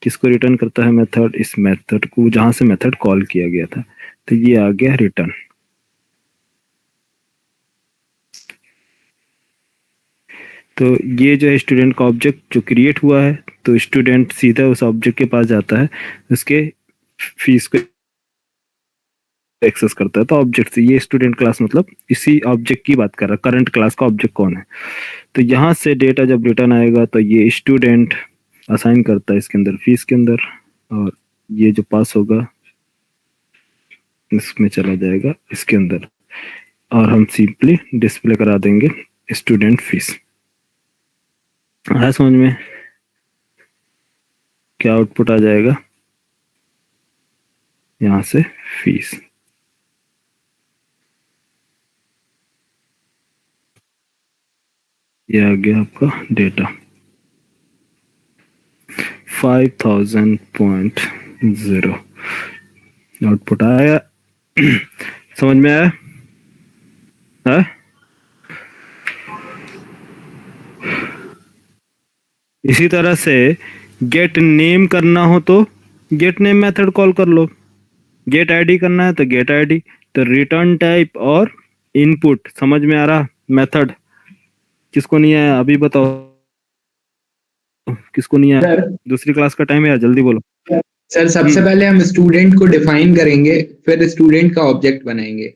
किसको रिटर्न करता है मेथड, इस मेथड को जहां से मेथड कॉल किया गया था। तो ये आ गया रिटर्न। तो ये जो है स्टूडेंट का ऑब्जेक्ट जो क्रिएट हुआ है, तो स्टूडेंट सीधा उस ऑब्जेक्ट के पास जाता है, उसके फीस को एक्सेस करता है। तो ऑब्जेक्ट से ये स्टूडेंट क्लास मतलब इसी ऑब्जेक्ट की बात कर रहा है, करंट क्लास का ऑब्जेक्ट कौन है। तो यहाँ से डेटा जब रिटर्न आएगा तो ये स्टूडेंट असाइन करता है इसके अंदर फीस के अंदर, और ये जो पास होगा इसमें चला जाएगा इसके अंदर, और हम सिंपली डिस्प्ले करा देंगे स्टूडेंट फीस। है समझ में, क्या आउटपुट आ जाएगा यहाँ से फीस। ये आ गया आपका डेटा 5000.0 आउटपुट आया। समझ में आया है? इसी तरह से गेट नेम करना हो तो गेट नेम मेथड कॉल कर लो, गेट आईडी करना है तो गेट आईडी। तो रिटर्न टाइप और इनपुट समझ में आ रहा मेथड, किसको नहीं आया अभी बताओ, किसको नहीं आया? सर दूसरी क्लास का टाइम है यार, जल्दी बोलो। सर सबसे पहले हम स्टूडेंट को डिफाइन करेंगे, फिर स्टूडेंट का ऑब्जेक्ट बनाएंगे,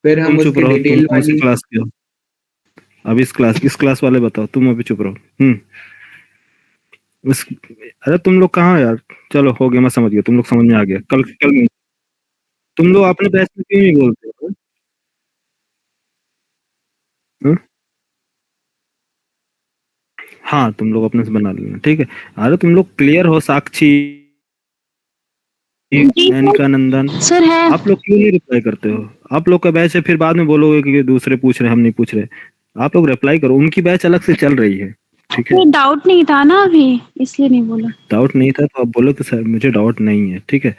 फिर हम तुम चुप उसके रहो, तुम डिटेल कौन सी वाली। क्लास के हो? अब इस क्लास वाले बताओ, तुम अभी चुप रहो। इस अरे तुम लोग कहाँ हो यार, चलो हो गया, मैं समझ गया, तुम लोग समझ में आ गया। कल कल तुम लोग अपने बैच में क्यों नहीं बोलते हो? हम्म? हाँ तुम लोग अपने से बना लेना, ठीक है। अरे तुम लोग क्लियर हो, साक्षी जी का नंदन, सर है। आप लोग क्यों नहीं रिप्लाई करते हो? आप लोग का बैच है, फिर बाद में बोलोगे कि दूसरे पूछ रहे हम नहीं पूछ रहे। आप लोग रिप्लाई करो, उनकी बैच अलग से चल रही है, ठीक है। कोई डाउट नहीं था ना अभी, इसलिए नहीं बोला। डाउट नहीं था तो आप बोलो कि सर मुझे डाउट नहीं है, ठीक है।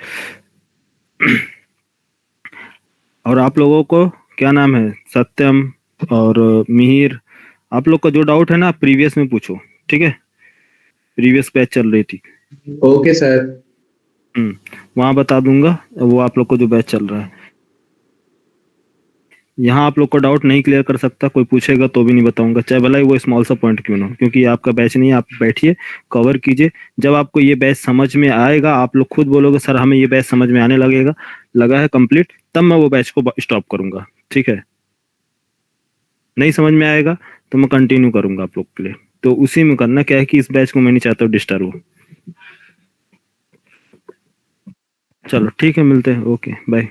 और आप लोगों को क्या नाम है, सत्यम और मिहिर, आप लोग का जो डाउट है ना प्रीवियस में पूछो, ठीक है। प्रीवियस बैच चल रही थी, ओके सर। वहां बता दूंगा, वो आप लोग को जो बैच चल रहा है। यहाँ आप लोग को डाउट नहीं क्लियर कर सकता, कोई पूछेगा तो भी नहीं बताऊंगा, चाहे भला ही वो स्मॉल सा पॉइंट क्यों ना हो, क्योंकि ये आपका बैच नहीं है। आप बैठिए, कवर कीजिए, जब आपको ये बैच समझ में आएगा, आप लोग खुद बोलोगे सर हमें ये बैच समझ में आने लगेगा, लगा है कंप्लीट, तब मैं वो बैच को स्टॉप करूंगा, ठीक है। नहीं समझ में आएगा तो मैं कंटिन्यू करूंगा आप लोग के लिए, तो उसी में करना, क्या है कि इस बैच को मैं नहीं चाहता हूँ डिस्टर्ब हो। चलो ठीक है, मिलते हैं, ओके बाय।